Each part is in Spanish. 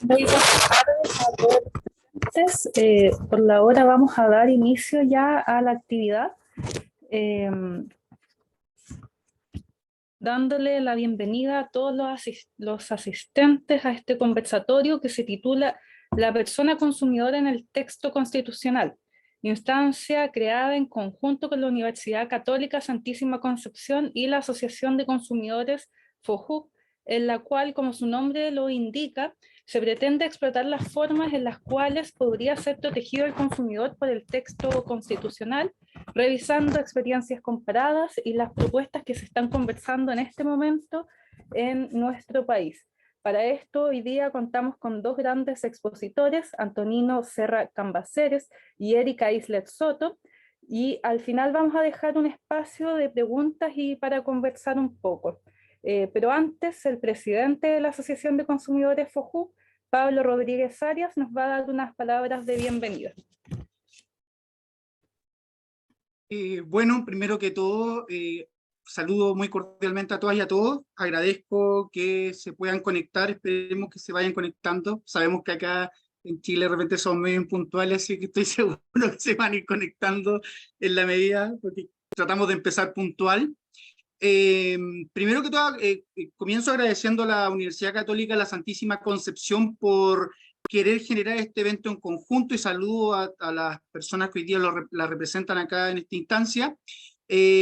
Muy buenas tardes a todos los presentes. Por la hora vamos a dar inicio ya a la actividad, eh, dándole la bienvenida a todos los asistentes a este conversatorio que se titula La persona consumidora en el texto constitucional, instancia creada en conjunto con la Universidad Católica Santísima Concepción y la Asociación de Consumidores FOJUC, en la cual, como su nombre lo indica, se pretende explotar las formas en las cuales podría ser protegido el consumidor por el texto constitucional, revisando experiencias comparadas y las propuestas que se están conversando en este momento en nuestro país. Para esto, hoy día contamos con dos grandes expositores, Antonino Serra Cambaceres y Erika Islet Soto, y al final vamos a dejar un espacio de preguntas y para conversar un poco. Pero antes, el presidente de la Asociación de Consumidores FOJU, Pablo Rodríguez Arias, nos va a dar unas palabras de bienvenida. Bueno, primero que todo, saludo muy cordialmente a todas y a todos. Agradezco que se puedan conectar, esperemos que se vayan conectando. Sabemos que acá en Chile de repente son medio impuntuales, así que estoy seguro que se van a ir conectando en la medida, porque tratamos de empezar puntual. Primero que todo, comienzo agradeciendo a la Universidad Católica La Santísima Concepción por querer generar este evento en conjunto, y saludo a las personas que hoy día la representan acá en esta instancia,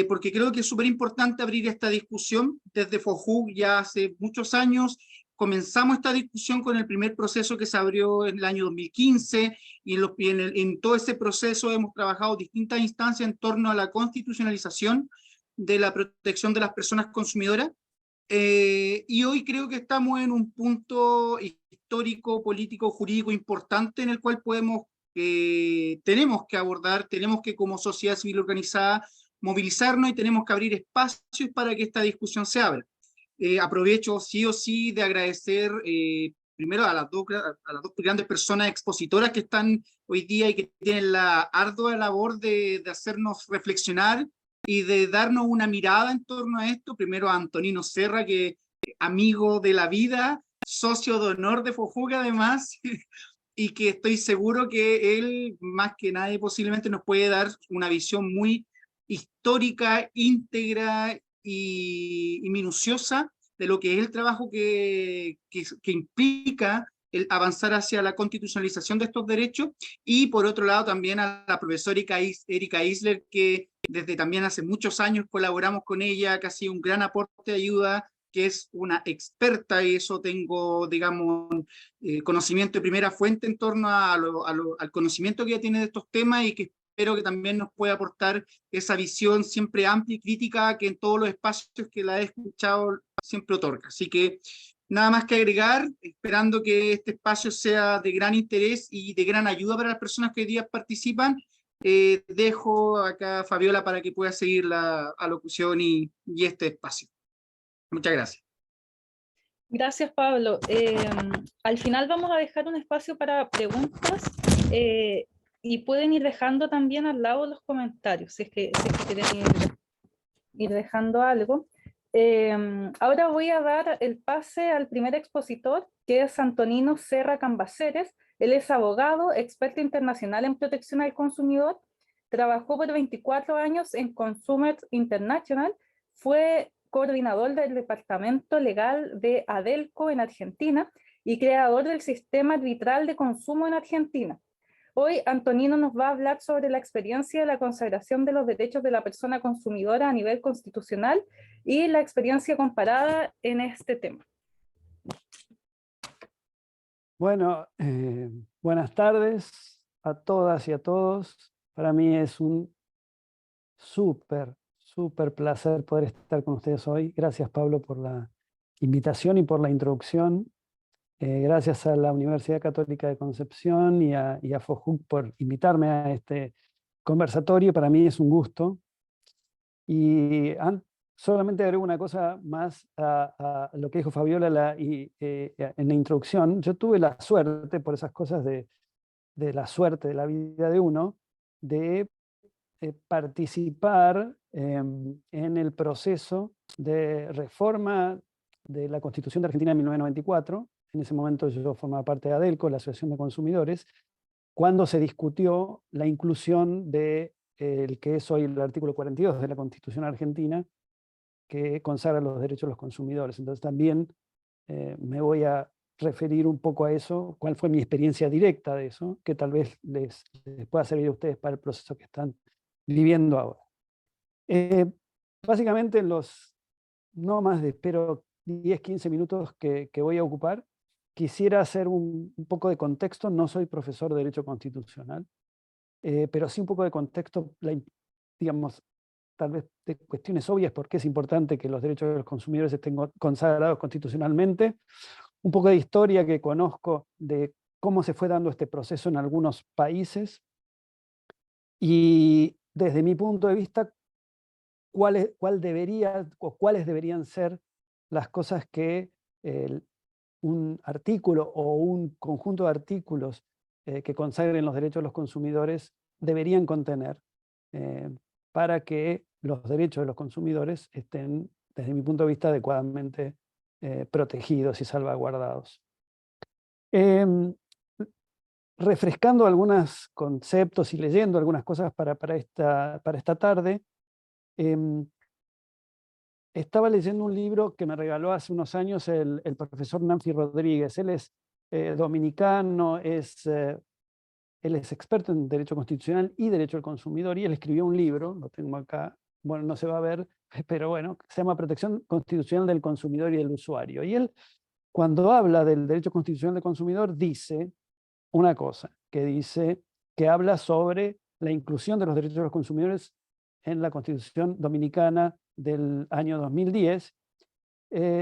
porque creo que es súper importante abrir esta discusión. Desde FOJUC ya hace muchos años comenzamos esta discusión con el primer proceso que se abrió en el año 2015, y en todo ese proceso hemos trabajado distintas instancias en torno a la constitucionalización de la protección de las personas consumidoras, y hoy creo que estamos en un punto histórico, político, jurídico importante en el cual tenemos que abordar, tenemos que como sociedad civil organizada movilizarnos, y tenemos que abrir espacios para que esta discusión se abra. Aprovecho sí o sí de agradecer primero a las dos grandes personas expositoras que están hoy día y que tienen la ardua labor de hacernos reflexionar y de darnos una mirada en torno a esto. Primero a Antonino Serra, que amigo de la vida, socio de honor de FOJUC además, y que estoy seguro que él, más que nadie, posiblemente nos puede dar una visión muy histórica, íntegra y minuciosa de lo que es el trabajo que implica el avanzar hacia la constitucionalización de estos derechos. Y por otro lado también a la profesora Erika Isler, que desde también hace muchos años colaboramos con ella, que ha sido un gran aporte de ayuda, que es una experta, y eso tengo, digamos, conocimiento de primera fuente en torno al conocimiento que ella tiene de estos temas, y que espero que también nos pueda aportar esa visión siempre amplia y crítica que en todos los espacios que la he escuchado siempre otorga. Así que nada más que agregar, esperando que este espacio sea de gran interés y de gran ayuda para las personas que hoy día participan. Dejo acá a Fabiola para que pueda seguir la alocución y este espacio. Muchas gracias. Gracias, Pablo. Al final vamos a dejar un espacio para preguntas, y pueden ir dejando también al lado los comentarios, si es que quieren ir dejando algo. Ahora voy a dar el pase al primer expositor, que es Antonino Serra Cambaceres. Él es abogado, experto internacional en protección al consumidor, trabajó por 24 años en Consumer International, fue coordinador del departamento legal de Adelco en Argentina y creador del sistema arbitral de consumo en Argentina. Hoy Antonino nos va a hablar sobre la experiencia de la consagración de los derechos de la persona consumidora a nivel constitucional y la experiencia comparada en este tema. Bueno, buenas tardes a todas y a todos. Para mí es un súper placer poder estar con ustedes hoy. Gracias, Pablo, por la invitación y por la introducción. Gracias a la Universidad Católica de Concepción y a FOJUC por invitarme a este conversatorio. Para mí es un gusto. Y solamente agrego una cosa más a lo que dijo Fabiola en la introducción. Yo tuve la suerte, por esas cosas de la suerte de la vida de uno, de participar en el proceso de reforma de la Constitución de Argentina de 1994, en ese momento yo formaba parte de ADELCO, la Asociación de Consumidores, cuando se discutió la inclusión de el que es hoy el artículo 42 de la Constitución Argentina, que consagra los derechos de los consumidores. Entonces también me voy a referir un poco a eso, cuál fue mi experiencia directa de eso, que tal vez les pueda servir a ustedes para el proceso que están viviendo ahora. Básicamente en los no más de, espero, 10, 15 minutos que voy a ocupar, quisiera hacer un poco de contexto. No soy profesor de Derecho Constitucional, pero sí un poco de contexto, digamos, tal vez de cuestiones obvias, porque es importante que los derechos de los consumidores estén consagrados constitucionalmente, un poco de historia que conozco de cómo se fue dando este proceso en algunos países, y desde mi punto de vista, cuáles deberían ser las cosas que un artículo o un conjunto de artículos que consagren los derechos de los consumidores deberían contener para que los derechos de los consumidores estén, desde mi punto de vista, adecuadamente protegidos y salvaguardados. Refrescando algunos conceptos y leyendo algunas cosas para esta tarde, estaba leyendo un libro que me regaló hace unos años el profesor Nancy Rodríguez. Él es dominicano, él es experto en Derecho Constitucional y Derecho al Consumidor, y él escribió un libro, lo tengo acá, bueno, no se va a ver, pero bueno, se llama Protección Constitucional del Consumidor y del Usuario. Y él, cuando habla del Derecho Constitucional del Consumidor, dice una cosa, que habla sobre la inclusión de los derechos de los consumidores en la Constitución Dominicana del año 2010.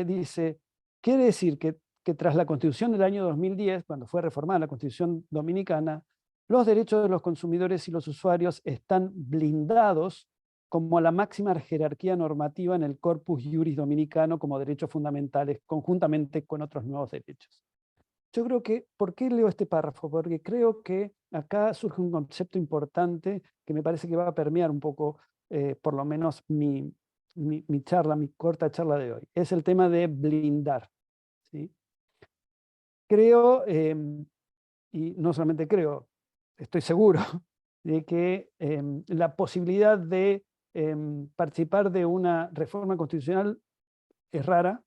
Dice, quiere decir que tras la Constitución del año 2010, cuando fue reformada la Constitución Dominicana, los derechos de los consumidores y los usuarios están blindados como la máxima jerarquía normativa en el corpus iuris dominicano como derechos fundamentales, conjuntamente con otros nuevos derechos. Yo creo que, ¿por qué leo este párrafo? Porque creo que acá surge un concepto importante que me parece que va a permear un poco, por lo menos mi corta charla de hoy. Es el tema de blindar, ¿sí? Creo, y no solamente creo, estoy seguro, de que la posibilidad de participar de una reforma constitucional es rara,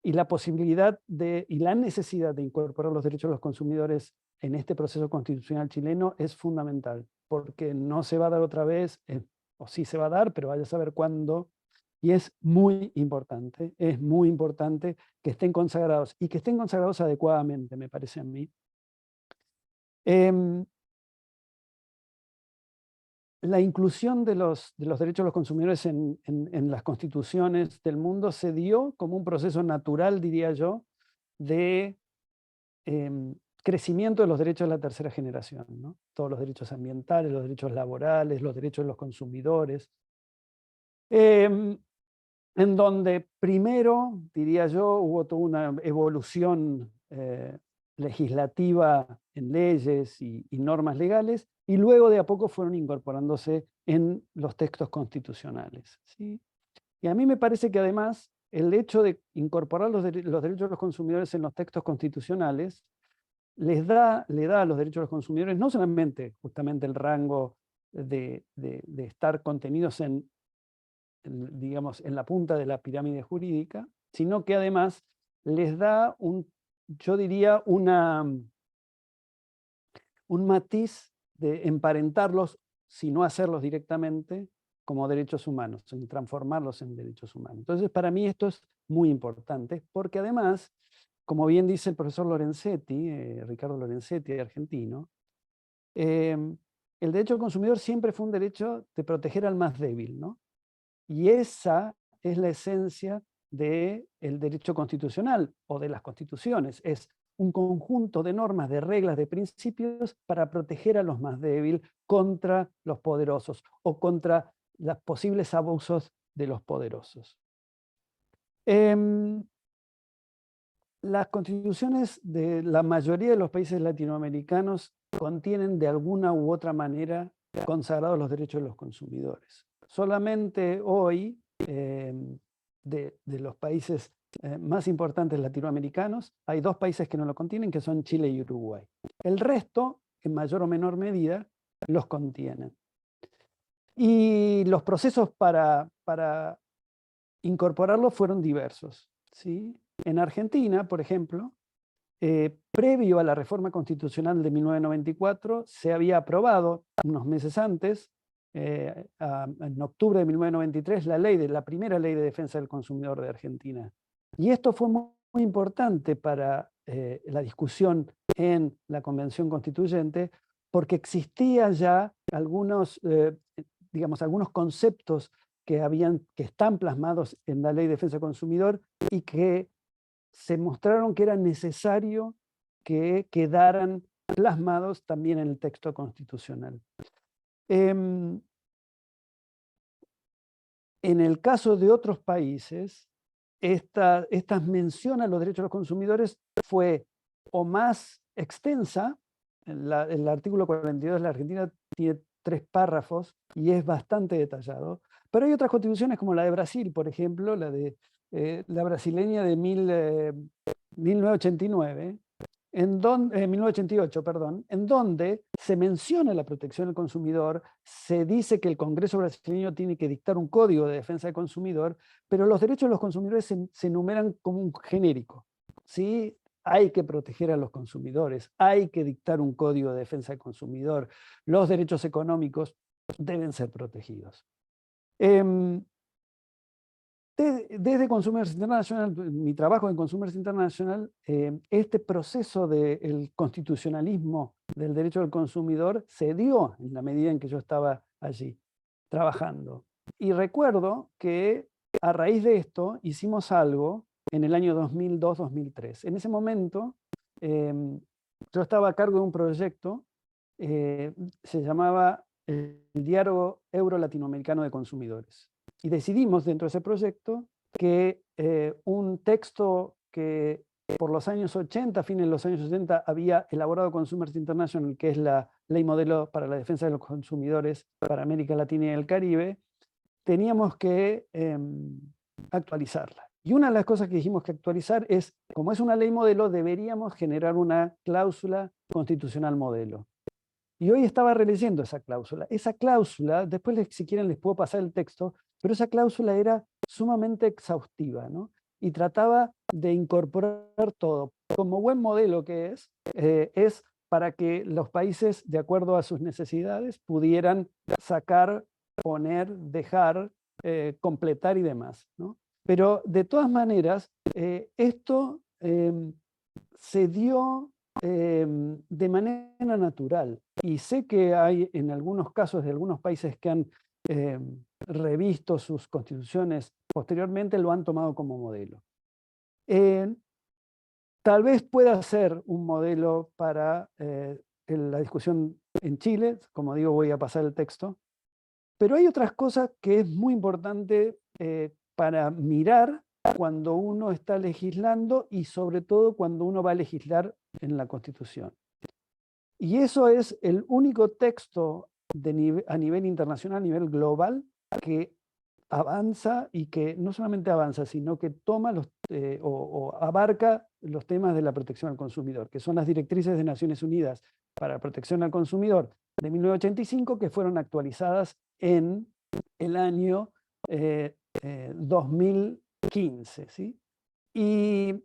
y la posibilidad y la necesidad de incorporar los derechos de los consumidores en este proceso constitucional chileno es fundamental, porque no se va a dar otra vez, o sí se va a dar, pero vaya a saber cuándo, y es muy importante que estén consagrados, y que estén consagrados adecuadamente, me parece a mí. La inclusión de los derechos de los consumidores en las constituciones del mundo se dio como un proceso natural, diría yo, de crecimiento de los derechos de la tercera generación, ¿no? Todos los derechos ambientales, los derechos laborales, los derechos de los consumidores, en donde primero, diría yo, hubo toda una evolución legislativa en leyes y normas legales, y luego de a poco fueron incorporándose en los textos constitucionales, ¿sí? Y a mí me parece que además el hecho de incorporar los derechos de los consumidores en los textos constitucionales le da a los derechos de los consumidores no solamente justamente el rango de estar contenidos digamos, en la punta de la pirámide jurídica, sino que además les da yo diría, un matiz de emparentarlos, si no hacerlos directamente, como derechos humanos, en transformarlos en derechos humanos. Entonces, para mí esto es muy importante, porque además, como bien dice el profesor Lorenzetti, Ricardo Lorenzetti, argentino, el derecho al consumidor siempre fue un derecho de proteger al más débil, ¿no? Y esa es la esencia del derecho constitucional o de las constituciones. Es un conjunto de normas, de reglas, de principios para proteger a los más débiles contra los poderosos o contra los posibles abusos de los poderosos. Las constituciones de la mayoría de los países latinoamericanos contienen de alguna u otra manera consagrados los derechos de los consumidores. Solamente hoy, de los países más importantes latinoamericanos. Hay 2 países que no lo contienen, que son Chile y Uruguay. El resto, en mayor o menor medida, los contienen. Y los procesos para incorporarlo fueron diversos, ¿sí? En Argentina, por ejemplo, previo a la reforma constitucional de 1994, se había aprobado unos meses antes, en octubre de 1993, la primera ley de defensa del consumidor de Argentina. Y esto fue muy importante para la discusión en la Convención Constituyente, porque existían ya algunos, algunos conceptos que están plasmados en la Ley de Defensa del Consumidor y que se mostraron que era necesario que quedaran plasmados también en el texto constitucional. En el caso de otros países, esta mención a los derechos de los consumidores fue o más extensa. El artículo 42 de la Argentina tiene 3 párrafos y es bastante detallado, pero hay otras constituciones como la de Brasil, por ejemplo, la brasileña de 1989, 1988, perdón, en donde se menciona la protección del consumidor, se dice que el Congreso brasileño tiene que dictar un código de defensa del consumidor, pero los derechos de los consumidores se enumeran como un genérico, ¿sí? Hay que proteger a los consumidores, hay que dictar un código de defensa del consumidor, los derechos económicos deben ser protegidos. Desde Consumers International, mi trabajo en Consumers International, este proceso del constitucionalismo del derecho del consumidor se dio en la medida en que yo estaba allí trabajando. Y recuerdo que a raíz de esto hicimos algo en el año 2002-2003. En ese momento yo estaba a cargo de un proyecto, se llamaba el Diálogo Euro-Latinoamericano de Consumidores. Y decidimos dentro de ese proyecto que un texto que por los años 80, fines de los años 80, había elaborado Consumers International, que es la ley modelo para la defensa de los consumidores para América Latina y el Caribe, teníamos que actualizarla. Y una de las cosas que dijimos que actualizar es, como es una ley modelo, deberíamos generar una cláusula constitucional modelo. Y hoy estaba releyendo esa cláusula. Esa cláusula, después si quieren les puedo pasar el texto, pero esa cláusula era sumamente exhaustiva, ¿no? Y trataba de incorporar todo. Como buen modelo que es para que los países, de acuerdo a sus necesidades, pudieran sacar, poner, dejar, completar y demás, ¿no? Pero de todas maneras, esto se dio de manera natural. Y sé que hay en algunos casos de algunos países que han revisto sus constituciones posteriormente, lo han tomado como modelo. Tal vez pueda ser un modelo para la discusión en Chile, como digo, voy a pasar el texto, pero hay otras cosas que es muy importante para mirar cuando uno está legislando y sobre todo cuando uno va a legislar en la Constitución. Y eso es el único texto a nivel internacional, a nivel global, que avanza y que no solamente avanza, sino que toma o abarca los temas de la protección al consumidor, que son las directrices de Naciones Unidas para la protección al consumidor de 1985, que fueron actualizadas en el año 2015. ¿Sí? Y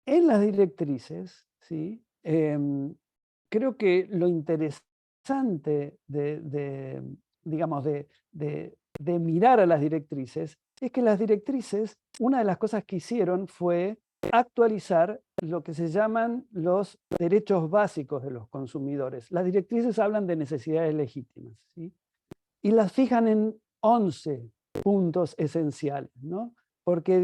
en las directrices, ¿sí? Creo que lo interesante digamos, de mirar a las directrices es que las directrices, una de las cosas que hicieron fue actualizar lo que se llaman los derechos básicos de los consumidores. Las directrices hablan de necesidades legítimas, ¿sí? Y las fijan en 11 puntos esenciales, ¿no? Porque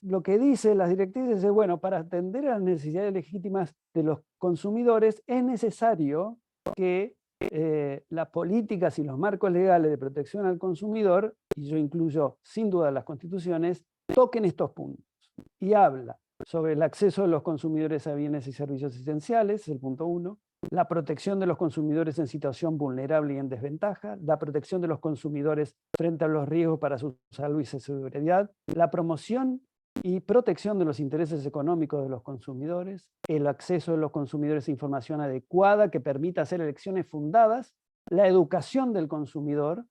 lo que dice las directrices es, bueno, para atender a las necesidades legítimas de los consumidores es necesario que las políticas y los marcos legales de protección al consumidor, y yo incluyo sin duda las constituciones, toquen estos puntos. Y habla sobre el acceso de los consumidores a bienes y servicios esenciales, es el punto 1, la protección de los consumidores en situación vulnerable y en desventaja, la protección de los consumidores frente a los riesgos para su salud y seguridad, la promoción y protección de los intereses económicos de los consumidores, el acceso de los consumidores a información adecuada que permita hacer elecciones fundadas, la educación del consumidor,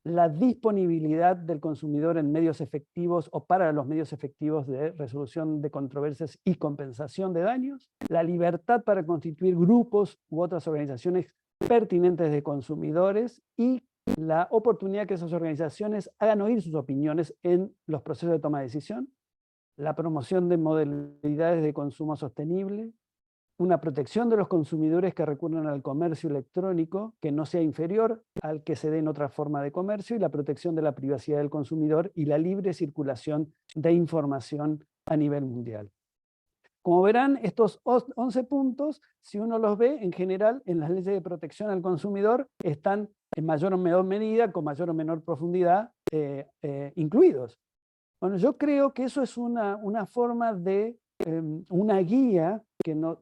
la disponibilidad del consumidor en medios efectivos o para los medios efectivos de resolución de controversias y compensación de daños, la libertad para constituir grupos u otras organizaciones pertinentes de consumidores y la oportunidad que esas organizaciones hagan oír sus opiniones en los procesos de toma de decisión, la promoción de modalidades de consumo sostenible, una protección de los consumidores que recurren al comercio electrónico que no sea inferior al que se dé en otra forma de comercio y la protección de la privacidad del consumidor y la libre circulación de información a nivel mundial. Como verán, estos 11 puntos, si uno los ve, en general, en las leyes de protección al consumidor, están en mayor o menor medida, con mayor o menor profundidad, incluidos. Bueno, yo creo que eso es una forma de, una guía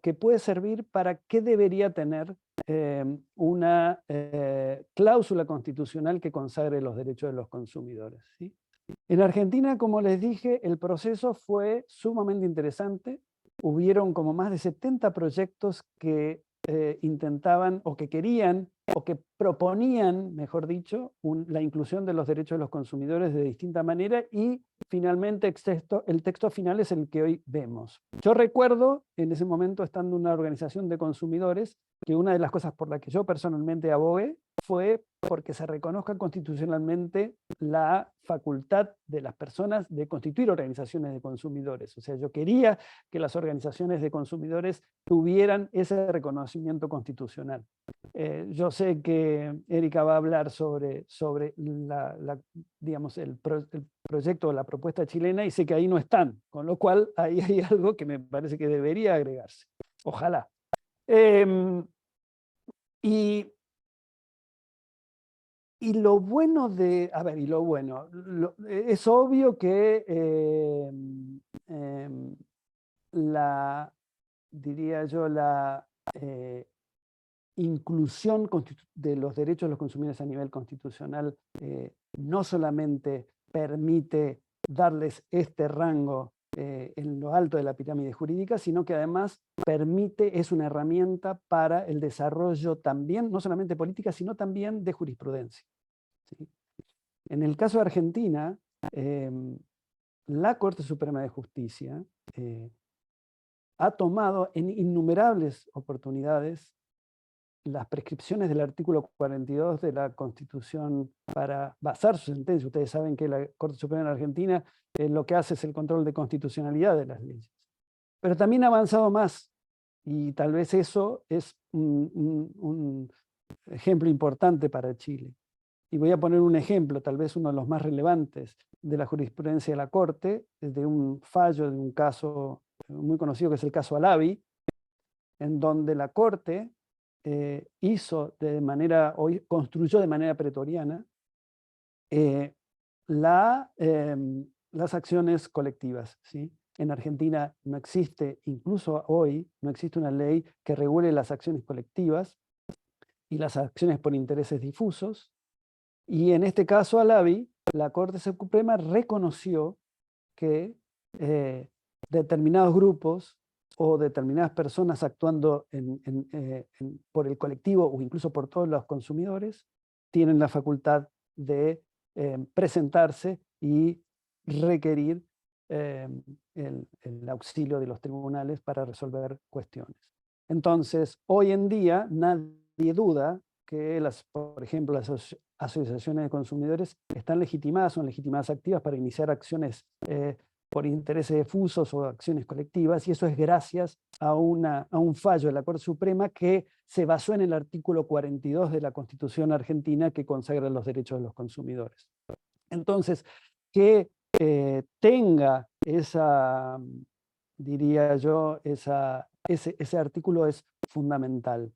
que puede servir para qué debería tener una cláusula constitucional que consagre los derechos de los consumidores, ¿sí? En Argentina, como les dije, el proceso fue sumamente interesante. Hubieron como más de 70 proyectos que intentaban o que querían o que proponían, mejor dicho, la inclusión de los derechos de los consumidores de distinta manera y finalmente el texto final es el que hoy vemos. Yo recuerdo, en ese momento estando en una organización de consumidores, que una de las cosas por las que yo personalmente abogué fue porque se reconozca constitucionalmente la facultad de las personas de constituir organizaciones de consumidores. O sea, yo quería que las organizaciones de consumidores tuvieran ese reconocimiento constitucional. Yo sé que Erika va a hablar sobre digamos, el proyecto o la propuesta chilena y sé que ahí no están, con lo cual ahí hay algo que me parece que debería agregarse. Ojalá. Y lo bueno de, a ver, y lo bueno, es obvio que diría yo, la inclusión de los derechos de los consumidores a nivel constitucional no solamente permite darles este rango en lo alto de la pirámide jurídica, sino que además es una herramienta para el desarrollo también, no solamente política, sino también de jurisprudencia, ¿sí? En el caso de Argentina, la Corte Suprema de Justicia ha tomado en innumerables oportunidades las prescripciones del artículo 42 de la Constitución para basar su sentencia. Ustedes saben que la Corte Suprema en Argentina lo que hace es el control de constitucionalidad de las leyes. Pero también ha avanzado más, y tal vez eso es un ejemplo importante para Chile. Y voy a poner un ejemplo, tal vez uno de los más relevantes de la jurisprudencia de la Corte, de un fallo de un caso muy conocido que es el caso Alavi, en donde la Corte construyó de manera pretoriana las acciones colectivas, ¿sí? En Argentina no existe, incluso hoy, no existe una ley que regule las acciones colectivas y las acciones por intereses difusos. Y en este caso, Alavi, la Corte Suprema reconoció que determinados grupos o determinadas personas actuando por el colectivo o incluso por todos los consumidores tienen la facultad de presentarse y requerir el auxilio de los tribunales para resolver cuestiones. Entonces, hoy en día nadie duda que por ejemplo, las asociaciones de consumidores están legitimadas, son legitimadas activas para iniciar acciones por intereses difusos o acciones colectivas, y eso es gracias a un fallo de la Corte Suprema que se basó en el artículo 42 de la Constitución argentina que consagra los derechos de los consumidores. Entonces, que tenga esa, diría yo, ese artículo es fundamental.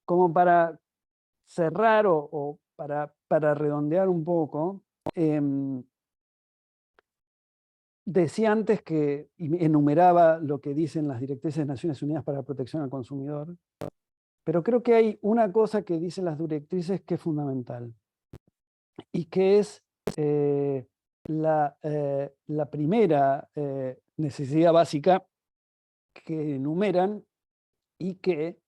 Como para cerrar o para redondear un poco, decía antes que enumeraba lo que dicen las directrices de Naciones Unidas para la protección al consumidor, pero creo que hay una cosa que dicen las directrices que es fundamental, y que es la primera necesidad básica que enumeran y que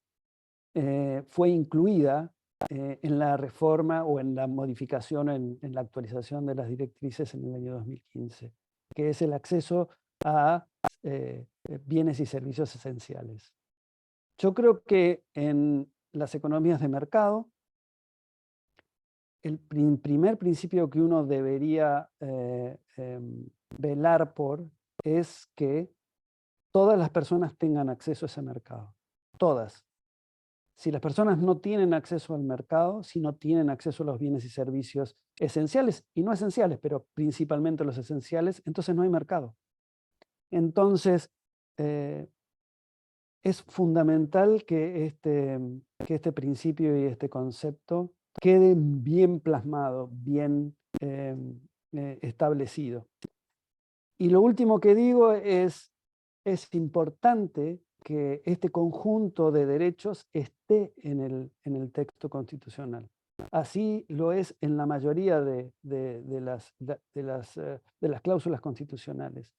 fue incluida en la reforma o en la modificación, en la actualización de las directrices en el año 2015, que es el acceso a bienes y servicios esenciales. Yo creo que en las economías de mercado, el primer principio que uno debería velar por es que todas las personas tengan acceso a ese mercado. Todas. Si las personas no tienen acceso al mercado, si no tienen acceso a los bienes y servicios esenciales y no esenciales, pero principalmente los esenciales, entonces no hay mercado. Entonces, es fundamental que este principio y este concepto quede bien plasmado, bien establecido. Y lo último que digo es importante que este conjunto de derechos esté en el texto constitucional. Así lo es en la mayoría de las cláusulas constitucionales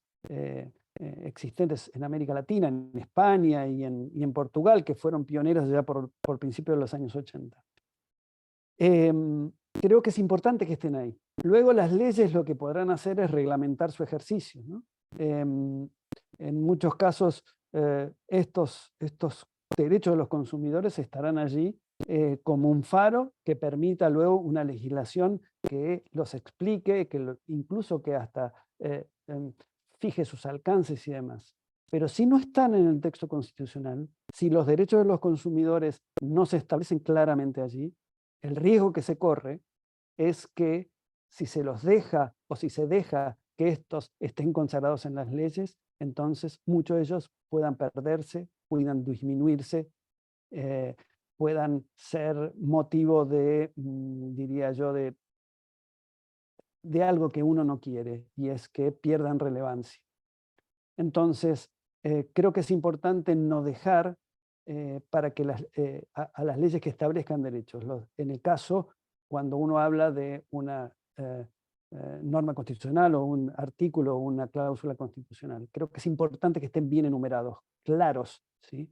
existentes en América Latina, en España y en Portugal, que fueron pioneros ya por principios de los años 80. Creo que es importante que estén ahí. Luego las leyes lo que podrán hacer es reglamentar su ejercicio, ¿no? En muchos casos estos derechos de los consumidores estarán allí como un faro que permita luego una legislación que los explique, incluso que hasta fije sus alcances y demás. Pero si no están en el texto constitucional, si los derechos de los consumidores no se establecen claramente allí, el riesgo que se corre es que si se los deja o si se deja que estos estén consagrados en las leyes, entonces muchos de ellos puedan perderse, puedan disminuirse, puedan ser motivo de, diría yo, de algo que uno no quiere, y es que pierdan relevancia. Entonces, creo que es importante no dejar para que a las leyes que establezcan derechos. En el caso, cuando uno habla de una norma constitucional o un artículo o una cláusula constitucional, creo que es importante que estén bien enumerados, claros, ¿sí?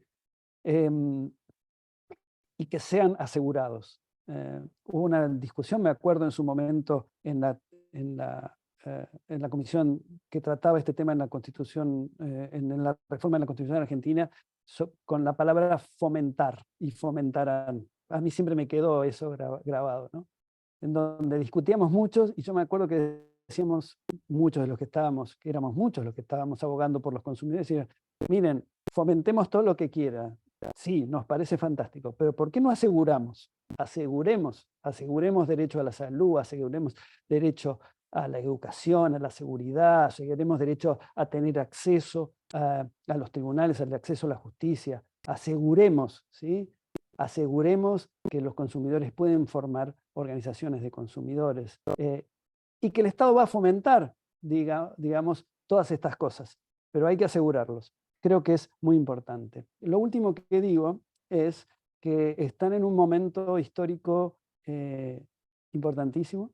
Y que sean asegurados. Hubo una discusión, me acuerdo en su momento, en la comisión que trataba este tema en la Constitución, en la reforma de la Constitución argentina, con la palabra fomentar y fomentarán. A mí siempre me quedó eso grabado, ¿no? En donde discutíamos muchos, y yo me acuerdo que decíamos muchos de los que estábamos, que éramos muchos los que estábamos abogando por los consumidores, y miren, fomentemos todo lo que quiera. Sí, nos parece fantástico, pero ¿por qué no aseguramos? Aseguremos derecho a la salud, aseguremos derecho a la educación, a la seguridad, aseguremos derecho a tener acceso a los tribunales, al acceso a la justicia. Aseguremos, ¿sí? Aseguremos que los consumidores pueden formar organizaciones de consumidores y que el Estado va a fomentar, digamos, todas estas cosas, pero hay que asegurarlos. Creo que es muy importante. Lo último que digo es que están en un momento histórico importantísimo.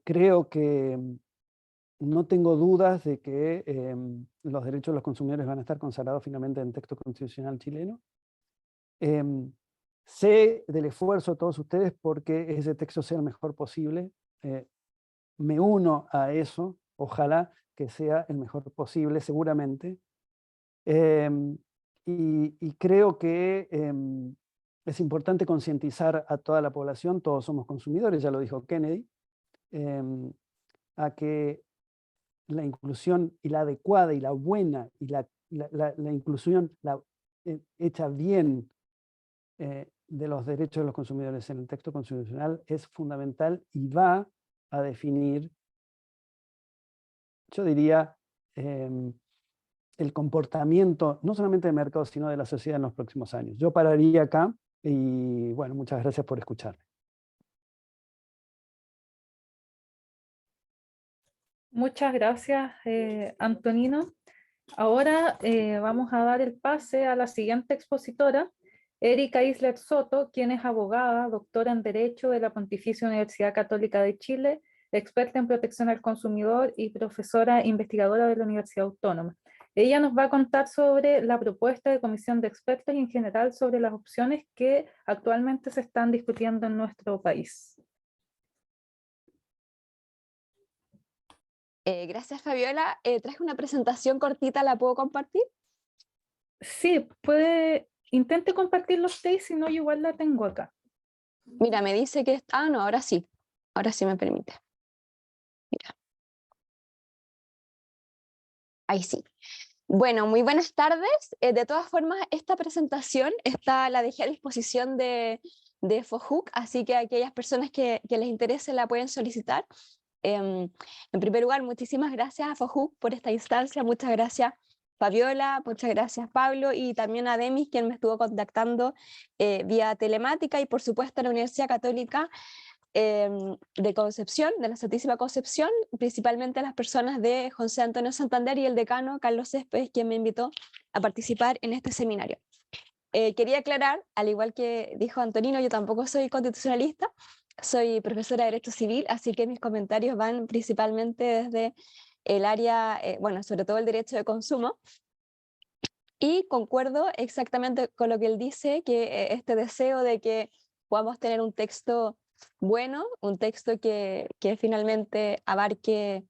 Creo que no tengo dudas de que los derechos de los consumidores van a estar consagrados finalmente en el texto constitucional chileno. Sé del esfuerzo de todos ustedes porque ese texto sea el mejor posible. Me uno a eso, ojalá que sea el mejor posible, seguramente. Y creo que es importante concientizar a toda la población, todos somos consumidores, ya lo dijo Kennedy, a que la inclusión y la adecuada y la buena y la inclusión hecha bien de los derechos de los consumidores en el texto constitucional es fundamental y va a definir, yo diría, el comportamiento no solamente del mercado, sino de la sociedad en los próximos años. Yo pararía acá y bueno, muchas gracias por escucharme. Muchas gracias, Antonino. Ahora vamos a dar el pase a la siguiente expositora, Erika Isler Soto, quien es abogada, doctora en Derecho de la Pontificia Universidad Católica de Chile, experta en protección al consumidor y profesora investigadora de la Universidad Autónoma. Ella nos va a contar sobre la propuesta de comisión de expertos y en general sobre las opciones que actualmente se están discutiendo en nuestro país. Gracias, Fabiola. Traje una presentación cortita, ¿la puedo compartir? Sí, intente compartirlo usted, si no, yo igual la tengo acá. Mira, me dice que... Ah, no, ahora sí me permite. Mira. Ahí sí. Bueno, muy buenas tardes. De todas formas, esta presentación la dejé a disposición de FOHUC, así que aquellas personas que les interese la pueden solicitar. En primer lugar, muchísimas gracias a FOHUC por esta instancia, muchas gracias Fabiola, muchas gracias Pablo y también a Demis, quien me estuvo contactando vía telemática, y por supuesto a la Universidad Católica de Concepción, de la Santísima Concepción, principalmente a las personas de José Antonio Santander y el decano Carlos Céspedes, quien me invitó a participar en este seminario. Quería aclarar, al igual que dijo Antonino, yo tampoco soy constitucionalista, soy profesora de Derecho Civil, así que mis comentarios van principalmente desde el área, bueno, sobre todo el derecho de consumo, y concuerdo exactamente con lo que él dice, que este deseo de que podamos tener un texto bueno, un texto que finalmente abarque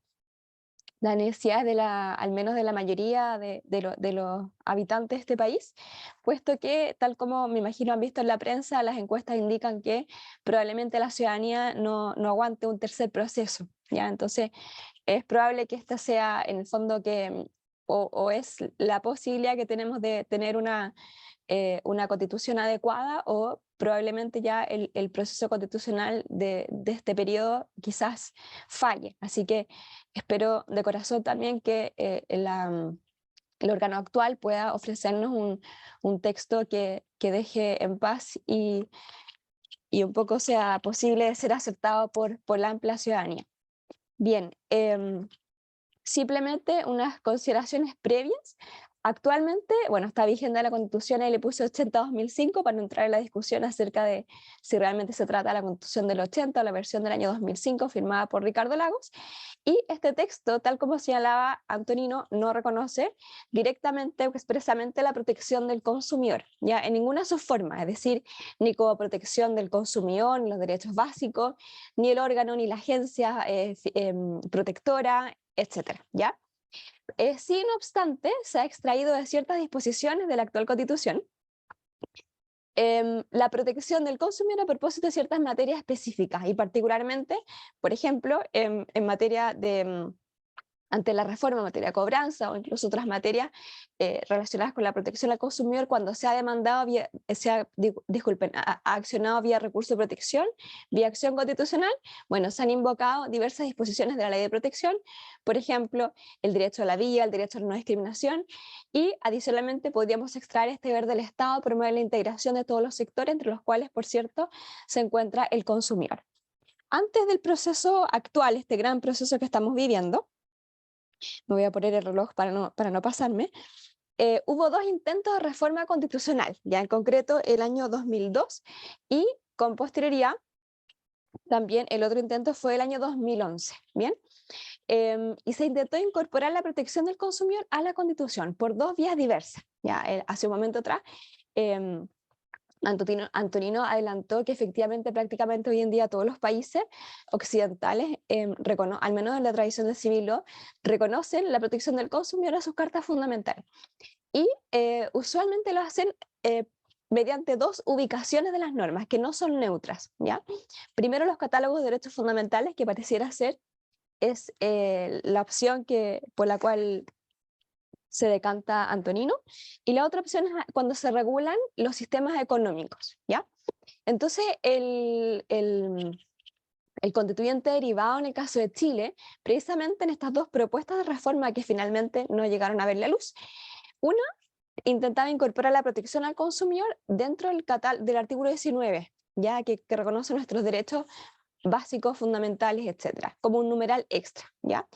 la necesidad al menos de la mayoría de los habitantes de este país, puesto que, tal como me imagino han visto en la prensa, las encuestas indican que probablemente la ciudadanía no aguante un tercer proceso, ¿ya? Entonces, es probable que esta sea, en el fondo, o es la posibilidad que tenemos de tener una constitución adecuada, o probablemente ya el proceso constitucional de este periodo quizás falle. Así que espero de corazón también que el órgano actual pueda ofrecernos un texto que deje en paz y un poco sea posible de ser aceptado por la amplia ciudadanía. Bien, simplemente unas consideraciones previas. Actualmente, bueno, está vigente la Constitución y le puse 80-2005 para no entrar en la discusión acerca de si realmente se trata de la Constitución del 80 o la versión del año 2005 firmada por Ricardo Lagos. Y este texto, tal como señalaba Antonino, no reconoce directamente o expresamente la protección del consumidor, ya en ninguna de sus formas, es decir, ni como protección del consumidor, ni los derechos básicos, ni el órgano, ni la agencia protectora, etcétera, ¿ya? Sí, no obstante, se ha extraído de ciertas disposiciones de la actual Constitución la protección del consumidor a propósito de ciertas materias específicas, y particularmente, por ejemplo, en materia de... ante la reforma en materia de cobranza o incluso otras materias relacionadas con la protección al consumidor, cuando se ha demandado, ha accionado vía recurso de protección, vía acción constitucional, bueno, se han invocado diversas disposiciones de la ley de protección, por ejemplo, el derecho a la vía, el derecho a la no discriminación, y adicionalmente podríamos extraer este deber del Estado, promover la integración de todos los sectores, entre los cuales, por cierto, se encuentra el consumidor. Antes del proceso actual, este gran proceso que estamos viviendo, me voy a poner el reloj para no pasarme, hubo dos intentos de reforma constitucional, ya en concreto el año 2002, y con posterioridad también el otro intento fue el año 2011, ¿bien? Y se intentó incorporar la protección del consumidor a la Constitución por dos vías diversas. Ya hace un momento atrás Antonino adelantó que efectivamente prácticamente hoy en día todos los países occidentales, al menos en la tradición del civil law, reconocen la protección del consumidor a sus cartas fundamentales. Y usualmente lo hacen mediante dos ubicaciones de las normas que no son neutras, ¿ya? Primero, los catálogos de derechos fundamentales, que pareciera ser es la opción por la cual se decanta Antonino, y la otra opción es cuando se regulan los sistemas económicos, ¿ya? Entonces, el constituyente derivado en el caso de Chile, precisamente en estas dos propuestas de reforma que finalmente no llegaron a ver la luz, una intentaba incorporar la protección al consumidor dentro del artículo 19, ya que reconoce nuestros derechos básicos, fundamentales, etcétera, como un numeral extra, ¿ya?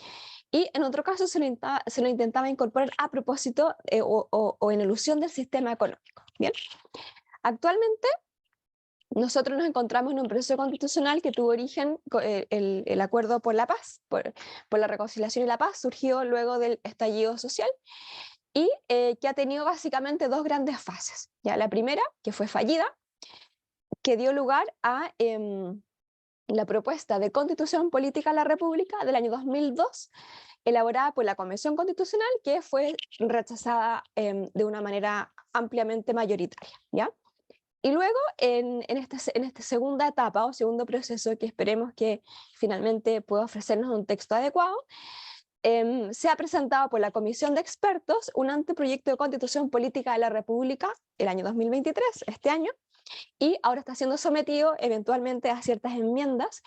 Y en otro caso se lo intentaba incorporar a propósito o en alusión del sistema económico, ¿bien? Actualmente nosotros nos encontramos en un proceso constitucional que tuvo origen, el acuerdo por la paz, por la reconciliación y la paz, surgió luego del estallido social y que ha tenido básicamente dos grandes fases. ¿Ya? La primera, que fue fallida, que dio lugar a la propuesta de Constitución Política de la República del año 2002, elaborada por la Convención Constitucional, que fue rechazada de una manera ampliamente mayoritaria, ¿ya? Y luego, en esta segunda etapa o segundo proceso, que esperemos que finalmente pueda ofrecernos un texto adecuado, se ha presentado por la Comisión de Expertos un anteproyecto de Constitución Política de la República el año 2023, este año, y ahora está siendo sometido eventualmente a ciertas enmiendas,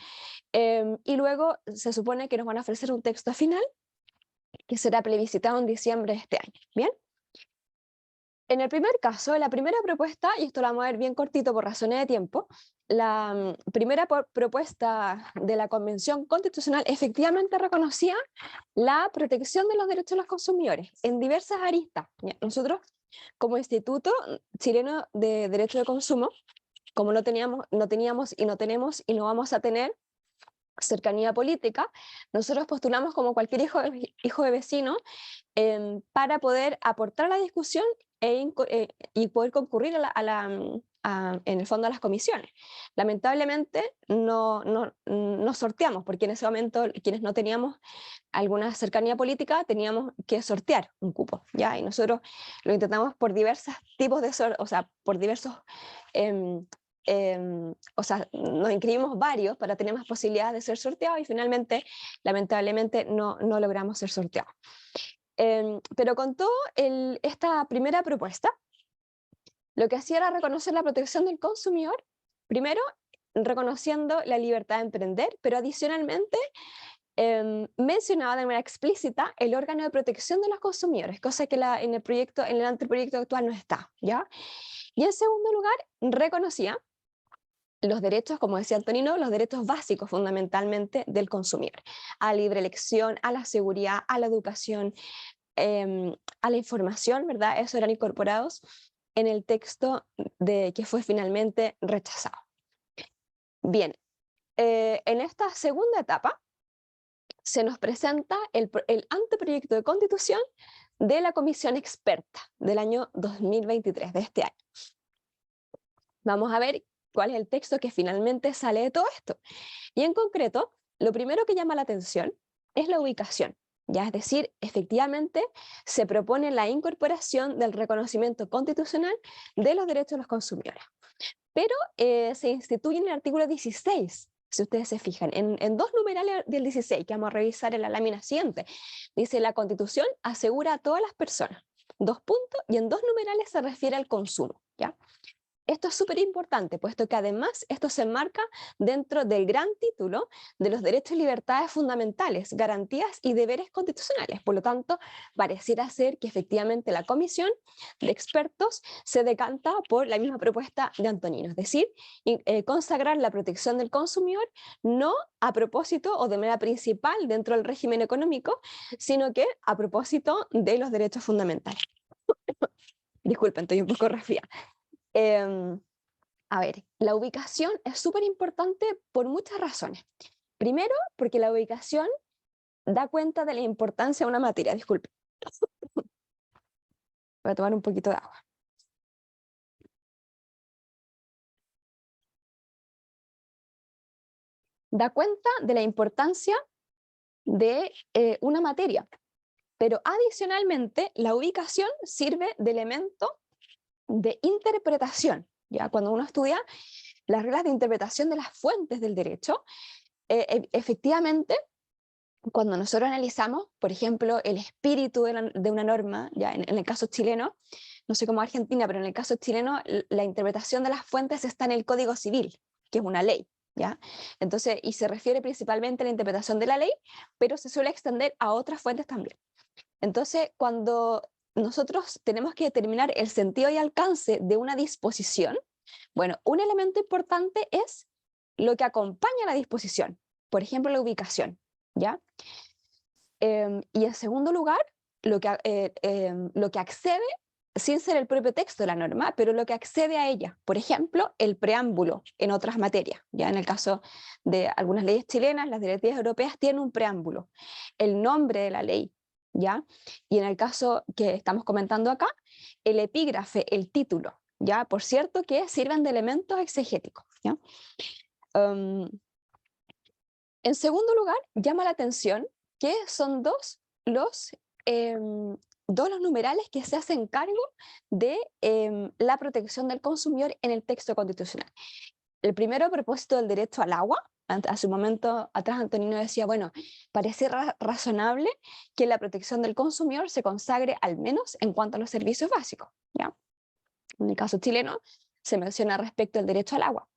y luego se supone que nos van a ofrecer un texto final que será plebiscitado en diciembre de este año. ¿Bien? En el primer caso, la primera propuesta, y esto lo vamos a ver bien cortito por razones de tiempo, la primera propuesta de la Convención Constitucional efectivamente reconocía la protección de los derechos de los consumidores en diversas aristas. Nosotros, como Instituto Chileno de Derecho de Consumo, como no teníamos y no tenemos y no vamos a tener cercanía política, nosotros postulamos como cualquier hijo de vecino para poder aportar a la discusión y poder concurrir en el fondo a las comisiones. Lamentablemente no sorteamos, porque en ese momento quienes no teníamos alguna cercanía política teníamos que sortear un cupo, ¿ya? Y nosotros lo intentamos por diversos tipos de, por diversos... nos inscribimos varios para tener más posibilidades de ser sorteados y finalmente, lamentablemente, no logramos ser sorteados. Pero con todo esta primera propuesta, lo que hacía era reconocer la protección del consumidor, primero reconociendo la libertad de emprender, pero adicionalmente mencionaba de manera explícita el órgano de protección de los consumidores, cosa que en el anteproyecto actual no está, ¿ya? Y en segundo lugar, reconocía los derechos, como decía Antonino, los derechos básicos fundamentalmente del consumidor, a la libre elección, a la seguridad, a la educación, a la información, ¿verdad? Eso eran incorporados en el texto que fue finalmente rechazado. Bien, en esta segunda etapa se nos presenta el anteproyecto de Constitución de la Comisión Experta del año 2023, de este año. Vamos a ver cuál es el texto que finalmente sale de todo esto. Y en concreto, lo primero que llama la atención es la ubicación. Ya, es decir, efectivamente se propone la incorporación del reconocimiento constitucional de los derechos de los consumidores. Pero se instituye en el artículo 16, si ustedes se fijan, en dos numerales del 16, que vamos a revisar en la lámina siguiente. Dice, la Constitución asegura a todas las personas, 2 puntos, y en 2 numerales se refiere al consumo, ¿ya? Esto es súper importante, puesto que además esto se enmarca dentro del gran título de los derechos y libertades fundamentales, garantías y deberes constitucionales. Por lo tanto, pareciera ser que efectivamente la comisión de expertos se decanta por la misma propuesta de Antonino, es decir, consagrar la protección del consumidor no a propósito o de manera principal dentro del régimen económico, sino que a propósito de los derechos fundamentales. Disculpen, estoy un poco resfriada. A ver, la ubicación es súper importante por muchas razones. Primero, porque la ubicación da cuenta de la importancia de una materia. Disculpe. Voy a tomar un poquito de agua. Da cuenta de la importancia de una materia. Pero adicionalmente, la ubicación sirve de elemento de interpretación. ¿Ya? Cuando uno estudia las reglas de interpretación de las fuentes del derecho, efectivamente, cuando nosotros analizamos, por ejemplo, el espíritu de una norma, ya en el caso chileno, no sé cómo Argentina, pero en el caso chileno, la interpretación de las fuentes está en el Código Civil, que es una ley, ¿ya? Entonces, y se refiere principalmente a la interpretación de la ley, pero se suele extender a otras fuentes también. Entonces, cuando nosotros tenemos que determinar el sentido y alcance de una disposición, bueno, un elemento importante es lo que acompaña a la disposición, por ejemplo, la ubicación, ¿ya? Y en segundo lugar, lo que accede, sin ser el propio texto de la norma, pero lo que accede a ella, por ejemplo, el preámbulo en otras materias, ya en el caso de algunas leyes chilenas, las directivas europeas tienen un preámbulo, el nombre de la ley, ¿ya? Y en el caso que estamos comentando acá, el epígrafe, el título, ¿ya? Por cierto que sirven de elementos exegéticos, ¿ya? En segundo lugar, llama la atención que son dos los numerales que se hacen cargo de la protección del consumidor en el texto constitucional. El primero a propósito del derecho al agua. Hace un momento atrás Antonino decía, bueno, parece razonable que la protección del consumidor se consagre al menos en cuanto a los servicios básicos, ¿ya? En el caso chileno se menciona respecto al derecho al agua.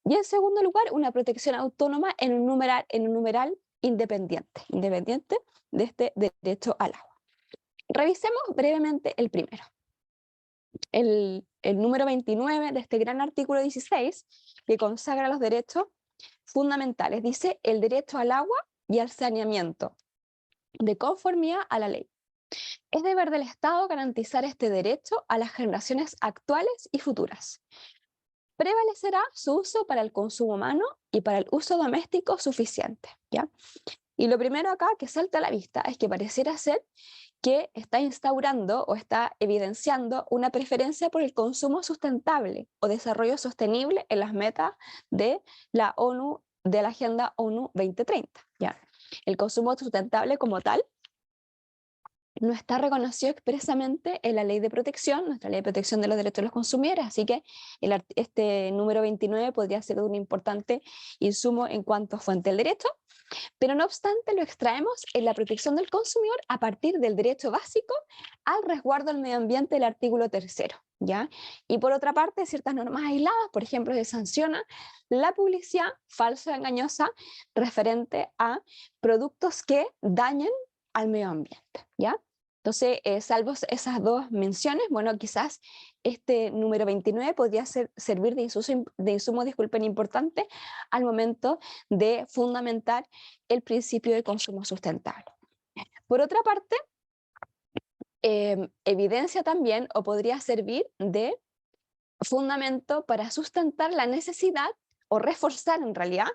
Y en segundo lugar, una protección autónoma en un numeral independiente de este derecho al agua. Revisemos brevemente el primero. El número 29 de este gran artículo 16, que consagra los derechos fundamentales, dice el derecho al agua y al saneamiento, de conformidad a la ley. Es deber del Estado garantizar este derecho a las generaciones actuales y futuras. Prevalecerá su uso para el consumo humano y para el uso doméstico suficiente, ¿ya? Y lo primero acá que salta a la vista es que pareciera ser que está instaurando o está evidenciando una preferencia por el consumo sustentable o desarrollo sostenible en las metas de la ONU, de la Agenda ONU 2030, ¿ya? El consumo sustentable como tal no está reconocido expresamente en la ley de protección, nuestra ley de protección de los derechos de los consumidores, así que este número 29 podría ser un importante insumo en cuanto a fuente del derecho, pero no obstante lo extraemos en la protección del consumidor a partir del derecho básico al resguardo del medio ambiente del artículo 3º, ¿ya? Y por otra parte, ciertas normas aisladas, por ejemplo, se sanciona la publicidad falsa o engañosa referente a productos que dañen al medio ambiente, ¿ya? Entonces, salvo esas dos menciones, bueno, quizás este número 29 podría servir de insumo, disculpen, importante al momento de fundamentar el principio de consumo sustentable. Por otra parte, evidencia también o podría servir de fundamento para sustentar la necesidad o reforzar en realidad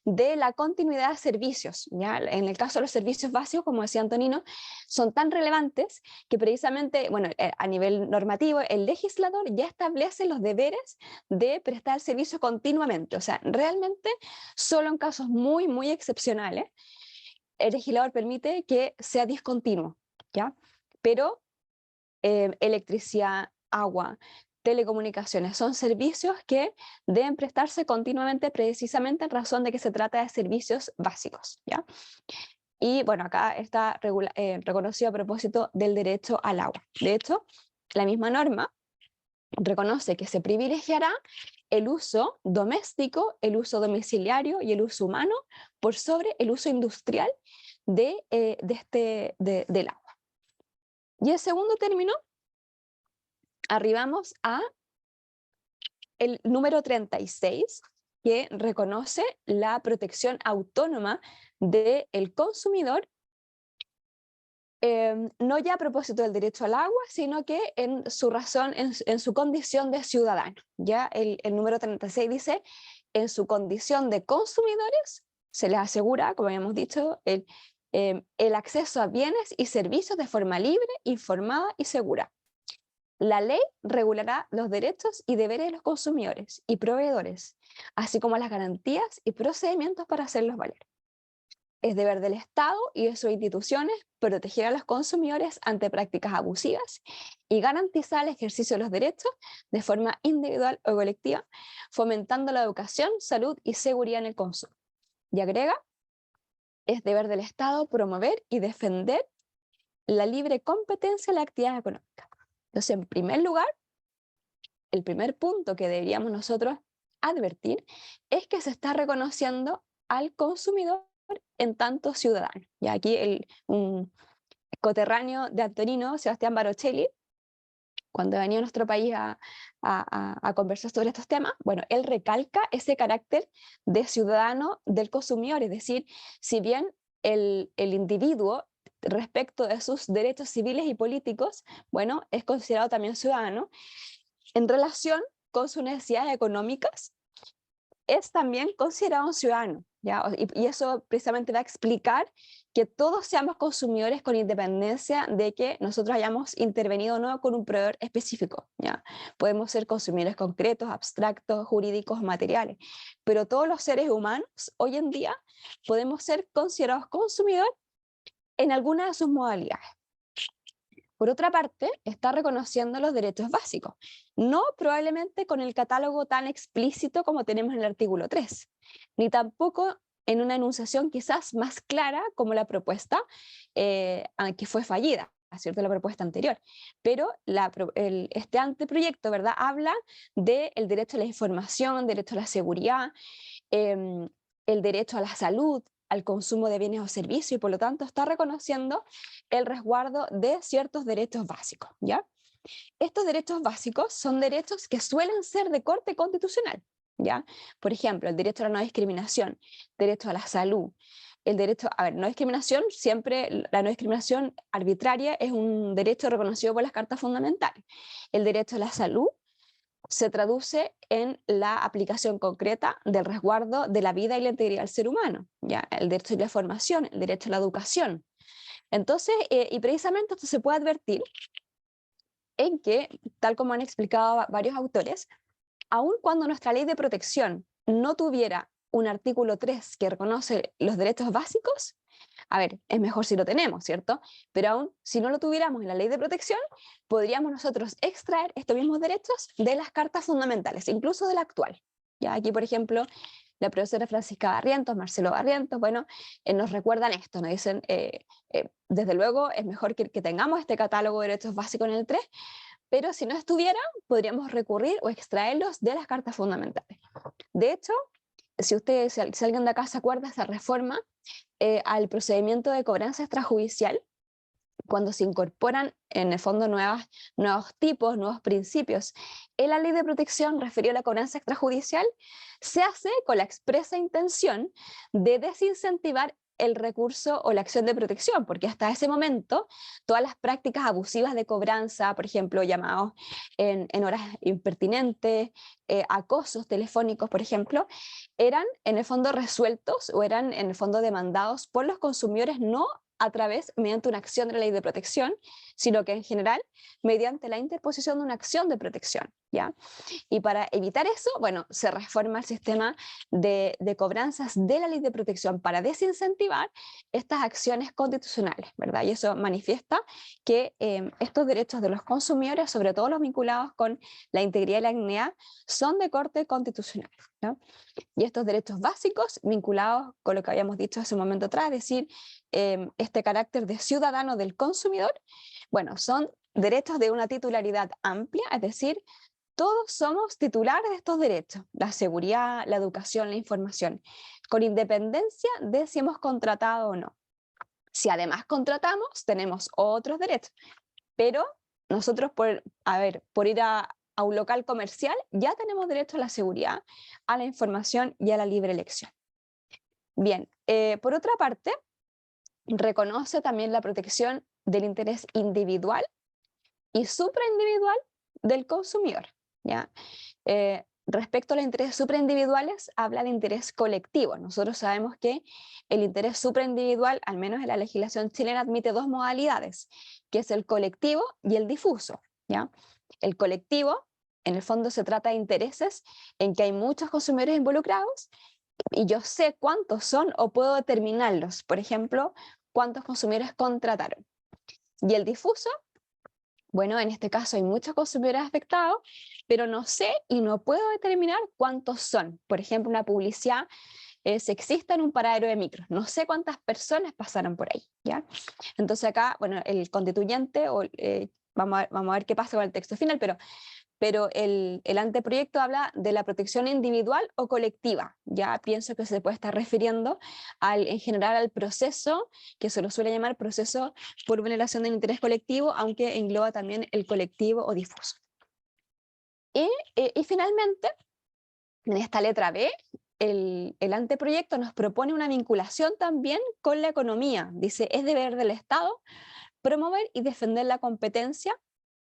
de la continuidad de servicios, ¿ya? En el caso de los servicios básicos, como decía Antonino, son tan relevantes que precisamente, bueno, a nivel normativo, el legislador ya establece los deberes de prestar servicio continuamente, o sea, realmente solo en casos muy, muy excepcionales, el legislador permite que sea discontinuo, ¿ya? Pero electricidad, agua, telecomunicaciones, son servicios que deben prestarse continuamente precisamente en razón de que se trata de servicios básicos, ¿ya? Y bueno, acá está reconocido a propósito del derecho al agua. De hecho, la misma norma reconoce que se privilegiará el uso doméstico, el uso domiciliario y el uso humano por sobre el uso industrial del agua. Y el segundo término, arribamos a el número 36, que reconoce la protección autónoma del consumidor, no ya a propósito del derecho al agua, sino que en su razón, en su condición de ciudadano. Ya el número 36 dice, en su condición de consumidores, se les asegura, como habíamos dicho, el acceso a bienes y servicios de forma libre, informada y segura. La ley regulará los derechos y deberes de los consumidores y proveedores, así como las garantías y procedimientos para hacerlos valer. Es deber del Estado y de sus instituciones proteger a los consumidores ante prácticas abusivas y garantizar el ejercicio de los derechos de forma individual o colectiva, fomentando la educación, salud y seguridad en el consumo. Y agrega, es deber del Estado promover y defender la libre competencia en la actividad económica. Entonces, en primer lugar, el primer punto que deberíamos nosotros advertir es que se está reconociendo al consumidor en tanto ciudadano. Y aquí un coterráneo de Antonino, Sebastián Barocelli, cuando venía a nuestro país a conversar sobre estos temas, bueno, él recalca ese carácter de ciudadano del consumidor, es decir, si bien el individuo respecto de sus derechos civiles y políticos, bueno, es considerado también ciudadano, en relación con sus necesidades económicas, es también considerado un ciudadano, ¿ya? Y eso precisamente va a explicar que todos seamos consumidores con independencia de que nosotros hayamos intervenido o no con un proveedor específico, ¿ya? Podemos ser consumidores concretos, abstractos, jurídicos, materiales, pero todos los seres humanos hoy en día podemos ser considerados consumidores en alguna de sus modalidades. Por otra parte, está reconociendo los derechos básicos, no probablemente con el catálogo tan explícito como tenemos en el artículo 3, ni tampoco en una enunciación quizás más clara como la propuesta que fue fallida, ¿cierto? La propuesta anterior. Pero este anteproyecto, ¿verdad?, habla del derecho a la información, derecho a la seguridad, el derecho a la salud, al consumo de bienes o servicios, y por lo tanto está reconociendo el resguardo de ciertos derechos básicos, ¿ya? Estos derechos básicos son derechos que suelen ser de corte constitucional, ¿ya? Por ejemplo, el derecho a la no discriminación, derecho a la salud, el derecho, a ver, no discriminación, siempre la no discriminación arbitraria es un derecho reconocido por las cartas fundamentales. El derecho a la salud se traduce en la aplicación concreta del resguardo de la vida y la integridad del ser humano, ¿ya? El derecho a la formación, el derecho a la educación. Entonces, y precisamente esto se puede advertir en que, tal como han explicado varios autores, aun cuando nuestra ley de protección no tuviera un artículo 3 que reconoce los derechos básicos, a ver, es mejor si lo tenemos, ¿cierto? Pero aún si no lo tuviéramos en la ley de protección, podríamos nosotros extraer estos mismos derechos de las cartas fundamentales, incluso de la actual. Ya aquí, por ejemplo, la profesora Francisca Barrientos, Marcelo Barrientos, bueno, nos recuerdan esto, nos dicen, desde luego es mejor que tengamos este catálogo de derechos básicos en el 3, pero si no estuviera, podríamos recurrir o extraerlos de las cartas fundamentales. De hecho, si alguien de acá se acuerda de esa reforma al procedimiento de cobranza extrajudicial, cuando se incorporan en el fondo nuevos tipos, nuevos principios en la ley de protección referido a la cobranza extrajudicial, se hace con la expresa intención de desincentivar el recurso o la acción de protección, porque hasta ese momento todas las prácticas abusivas de cobranza, por ejemplo, llamados en horas impertinentes, acosos telefónicos, por ejemplo, eran en el fondo resueltos o eran en el fondo demandados por los consumidores, no mediante una acción de la ley de protección, sino que en general mediante la interposición de una acción de protección, ¿ya? Y para evitar eso, bueno, se reforma el sistema de cobranzas de la ley de protección para desincentivar estas acciones constitucionales, ¿verdad? Y eso manifiesta que estos derechos de los consumidores, sobre todo los vinculados con la integridad y la dignidad, son de corte constitucional, ¿no? Y estos derechos básicos vinculados con lo que habíamos dicho hace un momento atrás, es decir, este carácter de ciudadano del consumidor, bueno, son derechos de una titularidad amplia, es decir, todos somos titulares de estos derechos, la seguridad, la educación, la información, con independencia de si hemos contratado o no. Si además contratamos, tenemos otros derechos, pero nosotros por ir a un local comercial ya tenemos derecho a la seguridad, a la información y a la libre elección. Bien, por otra parte, reconoce también la protección del interés individual y supraindividual del consumidor, ¿ya? Respecto a los intereses supraindividuales, habla de interés colectivo. Nosotros sabemos que el interés supraindividual, al menos en la legislación chilena, admite dos modalidades, que es el colectivo y el difuso, ¿ya? El colectivo, en el fondo, se trata de intereses en que hay muchos consumidores involucrados y yo sé cuántos son o puedo determinarlos. Por ejemplo, cuántos consumidores contrataron. Y el difuso, bueno, en este caso hay muchos consumidores afectados, pero no sé y no puedo determinar cuántos son. Por ejemplo, una publicidad sexista en un paradero de micros. No sé cuántas personas pasaron por ahí, ¿ya? Entonces acá, bueno, el constituyente, vamos a ver qué pasa con el texto final, pero pero el anteproyecto habla de la protección individual o colectiva. Ya pienso que se puede estar refiriendo en general al proceso, que se lo suele llamar proceso por vulneración del interés colectivo, aunque engloba también el colectivo o difuso. Y finalmente, en esta letra B, el anteproyecto nos propone una vinculación también con la economía. Dice, es deber del Estado promover y defender la competencia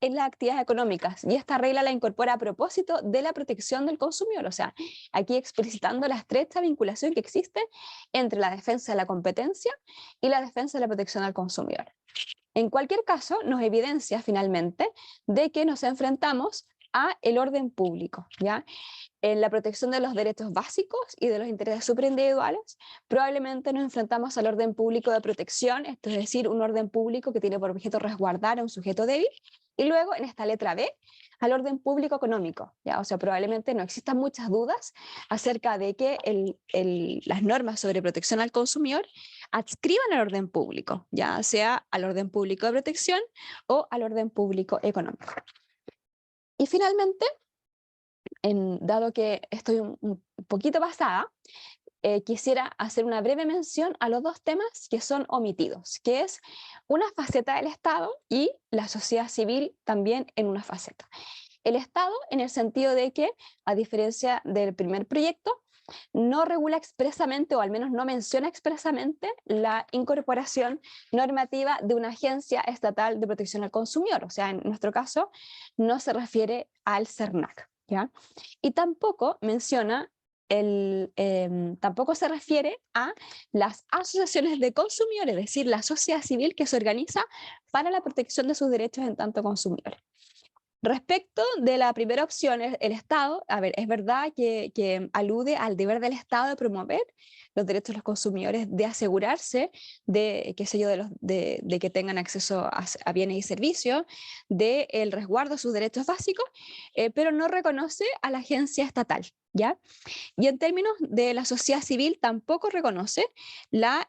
en las actividades económicas, y esta regla la incorpora a propósito de la protección del consumidor, o sea, aquí explicitando la estrecha vinculación que existe entre la defensa de la competencia y la defensa de la protección al consumidor. En cualquier caso, nos evidencia finalmente de que nos enfrentamos a el orden público, ¿ya? En la protección de los derechos básicos y de los intereses superindividuales, probablemente nos enfrentamos al orden público de protección, esto es decir, un orden público que tiene por objeto resguardar a un sujeto débil, y luego en esta letra B, al orden público económico, ¿ya? O sea, probablemente no existan muchas dudas acerca de que las normas sobre protección al consumidor adscriban al orden público, ya sea al orden público de protección o al orden público económico. Y finalmente, dado que estoy un poquito pasada, quisiera hacer una breve mención a los dos temas que son omitidos, que es una faceta del Estado y la sociedad civil también en una faceta. El Estado en el sentido de que, a diferencia del primer proyecto, no regula expresamente, o al menos no menciona expresamente, la incorporación normativa de una agencia estatal de protección al consumidor. O sea, en nuestro caso, no se refiere al CERNAC, ¿ya? Y tampoco menciona, tampoco se refiere a las asociaciones de consumidores, es decir, la sociedad civil que se organiza para la protección de sus derechos en tanto consumidores. Respecto de la primera opción, el Estado, a ver, es verdad que alude al deber del Estado de promover los derechos de los consumidores, de asegurarse de, qué sé yo, de que tengan acceso a bienes y servicios, del resguardo de sus derechos básicos, pero no reconoce a la agencia estatal, ¿ya? Y en términos de la sociedad civil tampoco reconoce a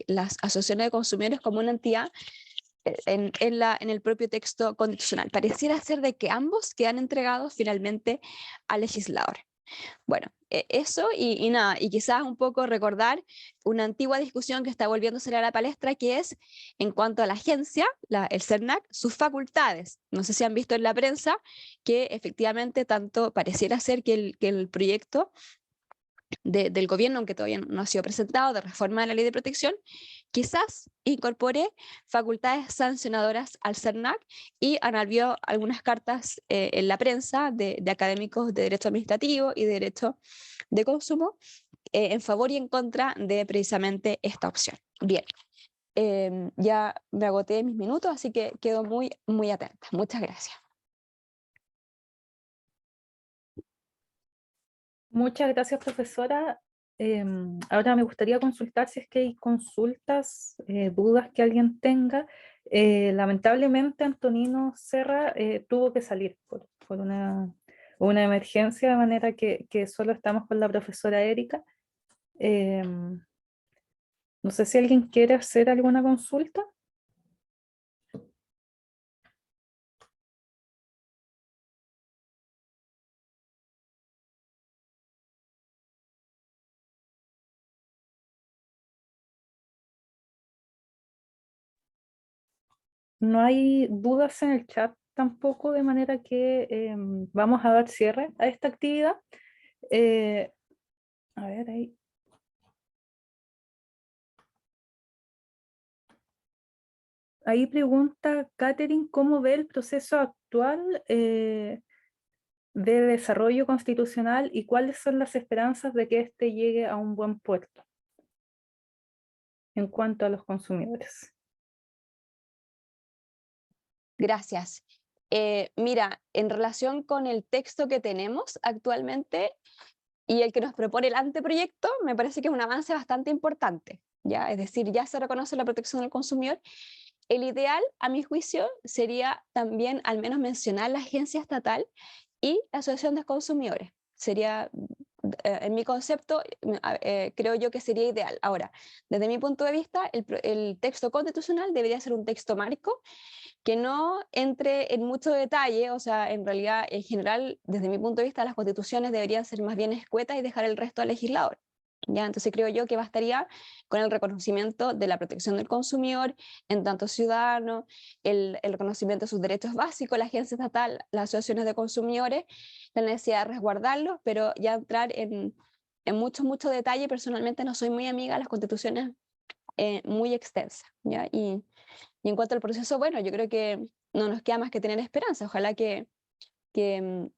las asociaciones de consumidores como una entidad en el propio texto constitucional. Pareciera ser de que ambos quedan entregados finalmente al legislador. Bueno, eso y nada, y quizás un poco recordar una antigua discusión que está volviéndose a la palestra, que es en cuanto a la agencia, el CERNAC, sus facultades. No sé si han visto en la prensa que efectivamente tanto pareciera ser que el proyecto del gobierno, aunque todavía no ha sido presentado, de reforma de la ley de protección, quizás incorpore facultades sancionadoras al CERNAC, y han habido algunas cartas en la prensa de académicos de derecho administrativo y de derecho de consumo en favor y en contra de precisamente esta opción. Bien, ya me agoté mis minutos, así que quedo muy, muy atenta. Muchas gracias. Muchas gracias, profesora. Ahora me gustaría consultar si es que hay consultas, dudas que alguien tenga. Lamentablemente Antonino Serra tuvo que salir por una emergencia, de manera que solo estamos con la profesora Erika. No sé si alguien quiere hacer alguna consulta. No hay dudas en el chat tampoco, de manera que vamos a dar cierre a esta actividad. A ver, ahí. Ahí pregunta Catherine, ¿cómo ve el proceso actual de desarrollo constitucional y cuáles son las esperanzas de que éste llegue a un buen puerto en cuanto a los consumidores? Gracias. Mira, en relación con el texto que tenemos actualmente y el que nos propone el anteproyecto, me parece que es un avance bastante importante, ¿ya? Es decir, ya se reconoce la protección del consumidor. El ideal, a mi juicio, sería también al menos mencionar la agencia estatal y la asociación de consumidores. Sería, en mi concepto, creo yo que sería ideal. Ahora, desde mi punto de vista, el texto constitucional debería ser un texto marco que no entre en mucho detalle, o sea, en realidad, en general, desde mi punto de vista, las constituciones deberían ser más bien escuetas y dejar el resto al legislador. ¿Ya? Entonces creo yo que bastaría con el reconocimiento de la protección del consumidor en tanto ciudadano, el reconocimiento de sus derechos básicos, la agencia estatal, las asociaciones de consumidores, la necesidad de resguardarlos, pero ya entrar en mucho detalle. Personalmente no soy muy amiga de las constituciones muy extensas, ¿ya? Y en cuanto al proceso, bueno, yo creo que no nos queda más que tener esperanza. Ojalá que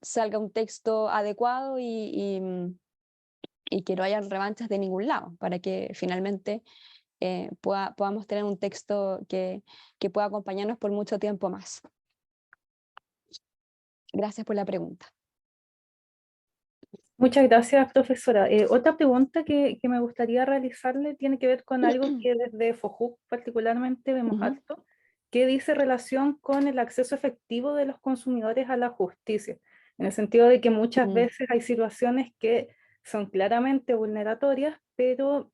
salga un texto adecuado y que no haya revanchas de ningún lado, para que finalmente podamos tener un texto que pueda acompañarnos por mucho tiempo más. Gracias por la pregunta. Muchas gracias, profesora. Otra pregunta que me gustaría realizarle tiene que ver con algo que desde FOJUC particularmente vemos harto, que dice relación con el acceso efectivo de los consumidores a la justicia, en el sentido de que muchas veces hay situaciones que son claramente vulneratorias, pero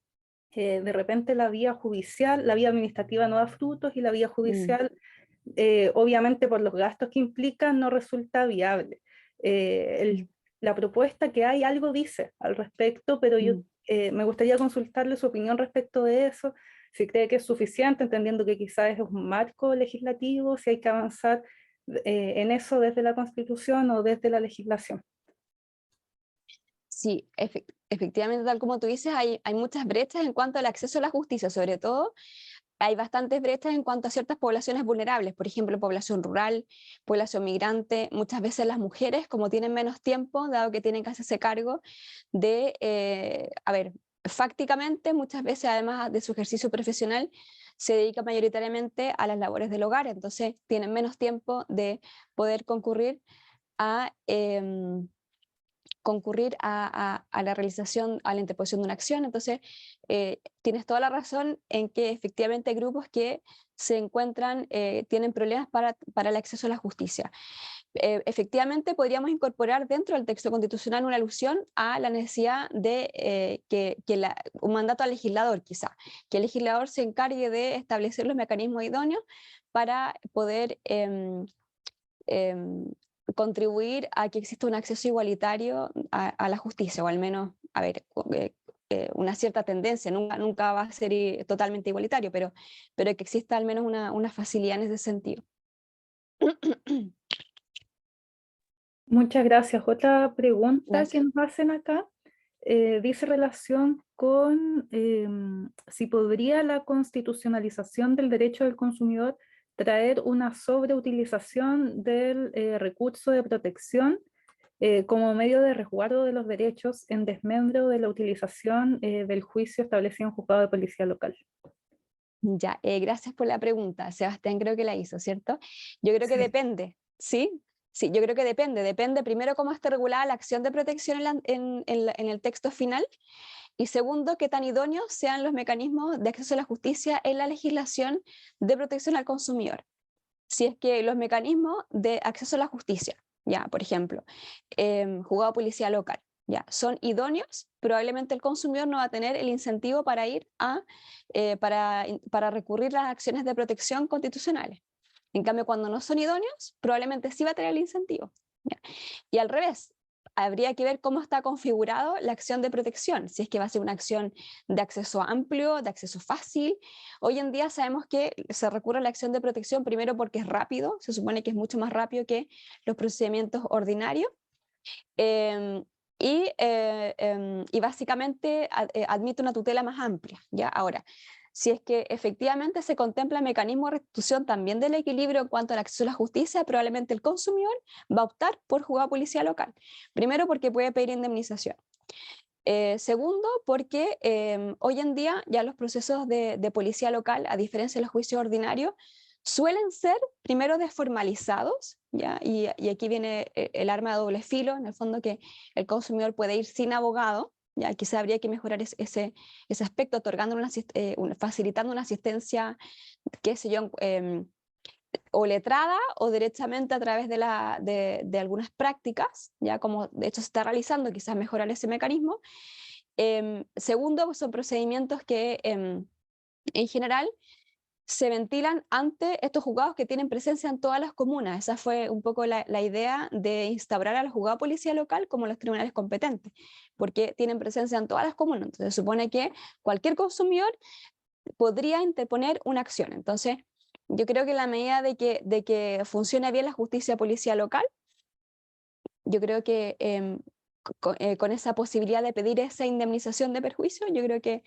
de repente la vía judicial, la vía administrativa no da frutos y la vía judicial, obviamente por los gastos que implica, no resulta viable. La propuesta que hay algo dice al respecto, pero yo me gustaría consultarle su opinión respecto de eso, si cree que es suficiente, entendiendo que quizás es un marco legislativo, si hay que avanzar en eso desde la Constitución o desde la legislación. Sí, efectivamente, tal como tú dices, hay muchas brechas en cuanto al acceso a la justicia, sobre todo hay bastantes brechas en cuanto a ciertas poblaciones vulnerables, por ejemplo, población rural, población migrante. Muchas veces las mujeres, como tienen menos tiempo, dado que tienen que hacerse cargo de, fácticamente, muchas veces, además de su ejercicio profesional, se dedican mayoritariamente a las labores del hogar, entonces tienen menos tiempo de poder concurrir a la realización, a la interposición de una acción. Entonces, tienes toda la razón en que efectivamente hay grupos que se encuentran, tienen problemas para el acceso a la justicia. Efectivamente, podríamos incorporar dentro del texto constitucional una alusión a la necesidad de un mandato al legislador, quizá, que el legislador se encargue de establecer los mecanismos idóneos para poder contribuir a que exista un acceso igualitario a la justicia, o al menos, una cierta tendencia. Nunca va a ser totalmente igualitario, pero que exista al menos una facilidad en ese sentido. Muchas gracias. Otra pregunta Gracias. que nos hacen acá dice relación con si podría la constitucionalización del derecho del consumidor traer una sobreutilización del recurso de protección como medio de resguardo de los derechos en desmedro de la utilización del juicio establecido en juzgado de policía local. Ya, gracias por la pregunta. Sebastián creo que la hizo, ¿cierto? Yo creo que depende, ¿sí? Sí, yo creo que depende primero cómo esté regulada la acción de protección en el texto final, y segundo, qué tan idóneos sean los mecanismos de acceso a la justicia en la legislación de protección al consumidor. Si es que los mecanismos de acceso a la justicia, ya, por ejemplo, juzgado de policía local, ya, son idóneos, probablemente el consumidor no va a tener el incentivo para ir para recurrir a las acciones de protección constitucionales. En cambio, cuando no son idóneos, probablemente sí va a tener el incentivo, ¿ya? Y al revés, habría que ver cómo está configurado la acción de protección, si es que va a ser una acción de acceso amplio, de acceso fácil. Hoy en día sabemos que se recurre a la acción de protección primero porque es rápido, se supone que es mucho más rápido que los procedimientos ordinarios, y básicamente admite una tutela más amplia, ¿ya? Ahora, si es que efectivamente se contempla el mecanismo de restitución también del equilibrio en cuanto al acceso a la justicia, probablemente el consumidor va a optar por juzgado de policía local. Primero, porque puede pedir indemnización. Segundo, porque hoy en día ya los procesos de policía local, a diferencia de los juicios ordinarios, suelen ser primero desformalizados, ¿ya? Y aquí viene el arma de doble filo, en el fondo, que el consumidor puede ir sin abogado, ¿ya? Quizá habría que mejorar ese aspecto, facilitando una asistencia, qué sé yo, o letrada o directamente a través de algunas prácticas, ya como de hecho se está realizando, quizás mejorar ese mecanismo. Segundo, son procedimientos que en general se ventilan ante estos juzgados que tienen presencia en todas las comunas. Esa fue un poco la idea de instaurar al juzgado de policía local como los tribunales competentes, porque tienen presencia en todas las comunas. Entonces se supone que cualquier consumidor podría interponer una acción. Entonces yo creo que en la medida de que funcione bien la justicia policía local, yo creo que con esa posibilidad de pedir esa indemnización de perjuicio, yo creo que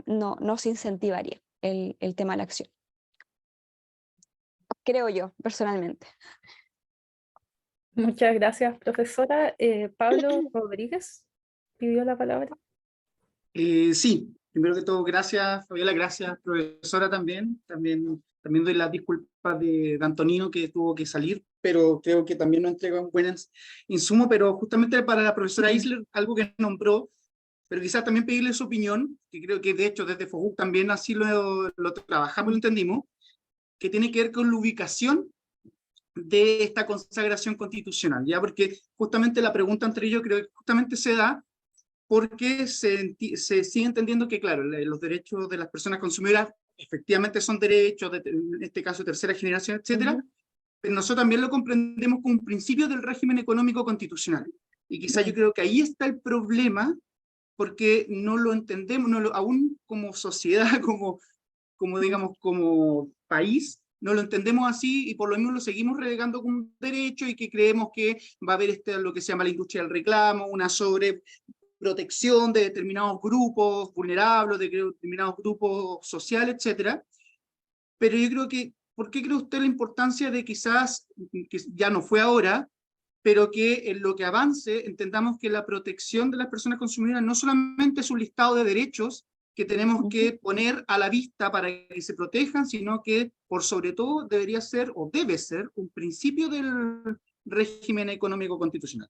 no se incentivaría el tema de la acción. Creo yo, personalmente. Muchas gracias, profesora. Pablo Rodríguez pidió la palabra. Sí, primero que todo, gracias, Fabiola, gracias, profesora, también doy las disculpas de Antonino, que tuvo que salir, pero creo que también nos entrega un buen insumo, pero justamente para la profesora Isler, algo que nombró, pero quizás también pedirle su opinión, que creo que de hecho desde FOJUC también así lo trabajamos, lo entendimos, que tiene que ver con la ubicación de esta consagración constitucional, ¿ya? Porque justamente la pregunta anterior yo creo que justamente se da porque se sigue entendiendo que, claro, los derechos de las personas consumidoras efectivamente son derechos, en este caso de tercera generación, etcétera, pero nosotros también lo comprendemos como un principio del régimen económico constitucional. Y quizá yo creo que ahí está el problema, porque no lo entendemos, aún como sociedad, digamos, como país, no lo entendemos así y por lo mismo lo seguimos relegando como un derecho y que creemos que va a haber lo que se llama la industria del reclamo, una sobreprotección de determinados grupos vulnerables, de determinados grupos sociales, etcétera. Pero yo creo que, ¿por qué cree usted la importancia de quizás, que ya no fue ahora, pero que en lo que avance entendamos que la protección de las personas consumidoras no solamente es un listado de derechos que tenemos que poner a la vista para que se protejan, sino que por sobre todo debería ser o debe ser un principio del régimen económico constitucional?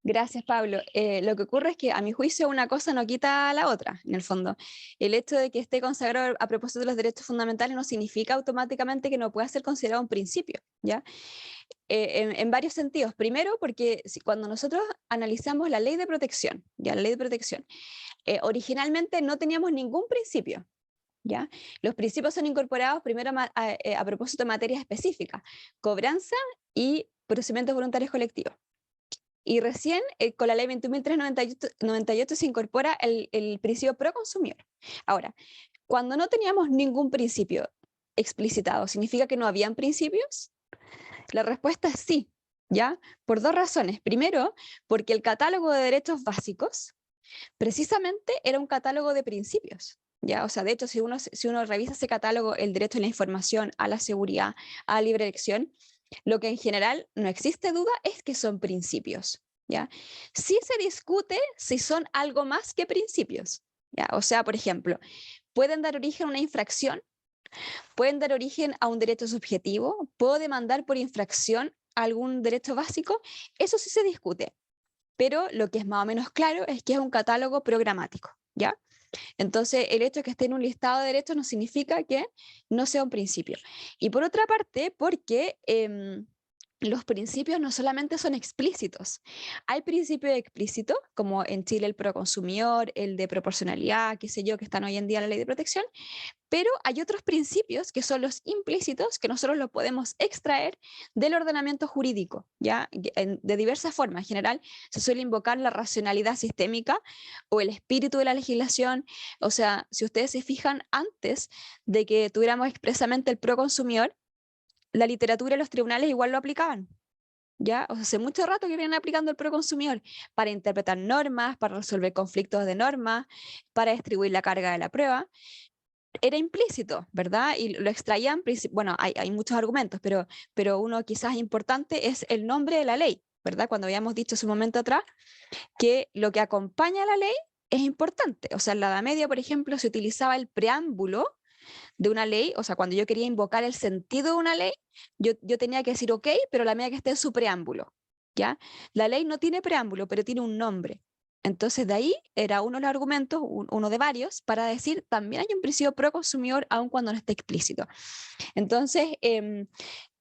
Gracias, Pablo. Lo que ocurre es que, a mi juicio, una cosa no quita a la otra, en el fondo. El hecho de que esté consagrado a propósito de los derechos fundamentales no significa automáticamente que no pueda ser considerado un principio, ¿ya? En varios sentidos. Primero, porque cuando nosotros analizamos la ley de protección, ¿ya? La ley de protección, originalmente no teníamos ningún principio, ¿ya? Los principios son incorporados primero a propósito de materias específicas, cobranza y procedimientos voluntarios colectivos. Y recién con la ley 21.398 se incorpora el principio pro consumidor. Ahora, cuando no teníamos ningún principio explicitado, ¿significa que no habían principios? La respuesta es sí, ¿ya? Por dos razones. Primero, porque el catálogo de derechos básicos precisamente era un catálogo de principios, ¿ya? O sea, de hecho, si uno revisa ese catálogo, el derecho a la información, a la seguridad, a la libre elección, lo que en general no existe duda es que son principios, ¿ya? Sí se discute si son algo más que principios, ¿ya? O sea, por ejemplo, pueden dar origen a una infracción, pueden dar origen a un derecho subjetivo, puedo demandar por infracción a algún derecho básico, eso sí se discute, pero lo que es más o menos claro es que es un catálogo programático, ¿ya? Entonces, el hecho de que esté en un listado de derechos no significa que no sea un principio. Y por otra parte, porque los principios no solamente son explícitos. Hay principios explícitos, como en Chile el proconsumidor, el de proporcionalidad, qué sé yo, que están hoy en día en la ley de protección, pero hay otros principios que son los implícitos, que nosotros los podemos extraer del ordenamiento jurídico, ¿ya? De diversas formas. En general, se suele invocar la racionalidad sistémica o el espíritu de la legislación. O sea, si ustedes se fijan, antes de que tuviéramos expresamente el proconsumidor, la literatura y los tribunales igual lo aplicaban, ¿ya? O sea, hace mucho rato que vienen aplicando el proconsumidor para interpretar normas, para resolver conflictos de normas, para distribuir la carga de la prueba. Era implícito, ¿verdad? Y lo extraían, bueno, hay muchos argumentos, pero uno quizás importante es el nombre de la ley, ¿verdad? Cuando habíamos dicho hace un momento atrás que lo que acompaña a la ley es importante. O sea, en la Edad Media, por ejemplo, se utilizaba el preámbulo de una ley, o sea, cuando yo quería invocar el sentido de una ley, yo tenía que decir, ok, pero la medida que esté en su preámbulo, ¿ya? La ley no tiene preámbulo, pero tiene un nombre. Entonces de ahí era uno de los argumentos, uno de varios, para decir también hay un principio pro consumidor aun cuando no esté explícito. Entonces,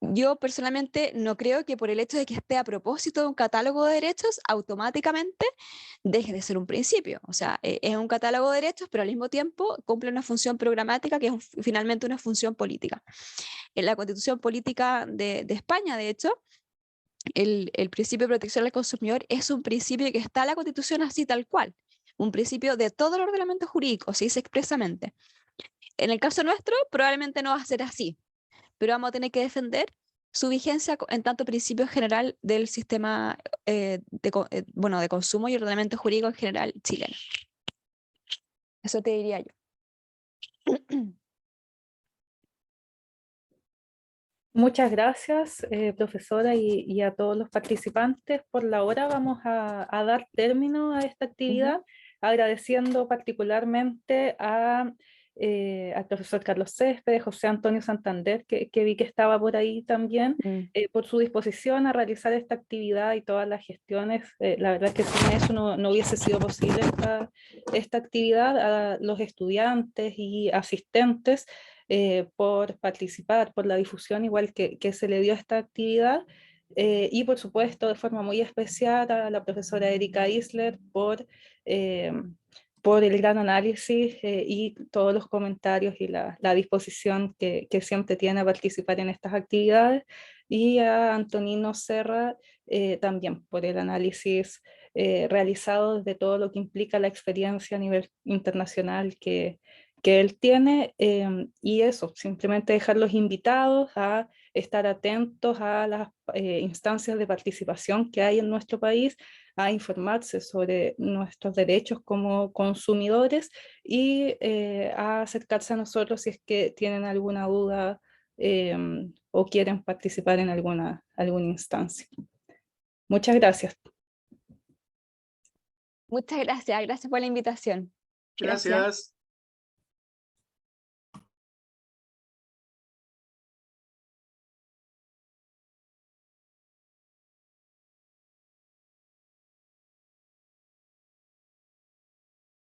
yo personalmente no creo que por el hecho de que esté a propósito de un catálogo de derechos, automáticamente deje de ser un principio. O sea, es un catálogo de derechos, pero al mismo tiempo cumple una función programática que es finalmente una función política. En la Constitución Política de España, de hecho, el principio de protección al consumidor es un principio que está en la Constitución así tal cual, un principio de todo el ordenamiento jurídico, se dice expresamente. En el caso nuestro, probablemente no va a ser así, pero vamos a tener que defender su vigencia en tanto principio general del sistema de consumo y ordenamiento jurídico en general chileno. Eso te diría yo. Muchas gracias, profesora, y a todos los participantes. Por la hora vamos a dar término a esta actividad, agradeciendo particularmente al profesor Carlos Céspedes, José Antonio Santander, que vi que estaba por ahí también, por su disposición a realizar esta actividad y todas las gestiones. La verdad es que sin eso no hubiese sido posible esta actividad. A los estudiantes y asistentes, por participar, por la difusión igual que se le dio a esta actividad, y por supuesto de forma muy especial a la profesora Erika Isler por el gran análisis y todos los comentarios y la disposición que siempre tiene a participar en estas actividades, y a Antonino Serra también por el análisis realizado desde todo lo que implica la experiencia a nivel internacional que él tiene, y eso, simplemente dejarlos invitados a estar atentos a las instancias de participación que hay en nuestro país, a informarse sobre nuestros derechos como consumidores y a acercarse a nosotros si es que tienen alguna duda o quieren participar en alguna instancia. Muchas gracias. Muchas gracias, gracias por la invitación. Gracias.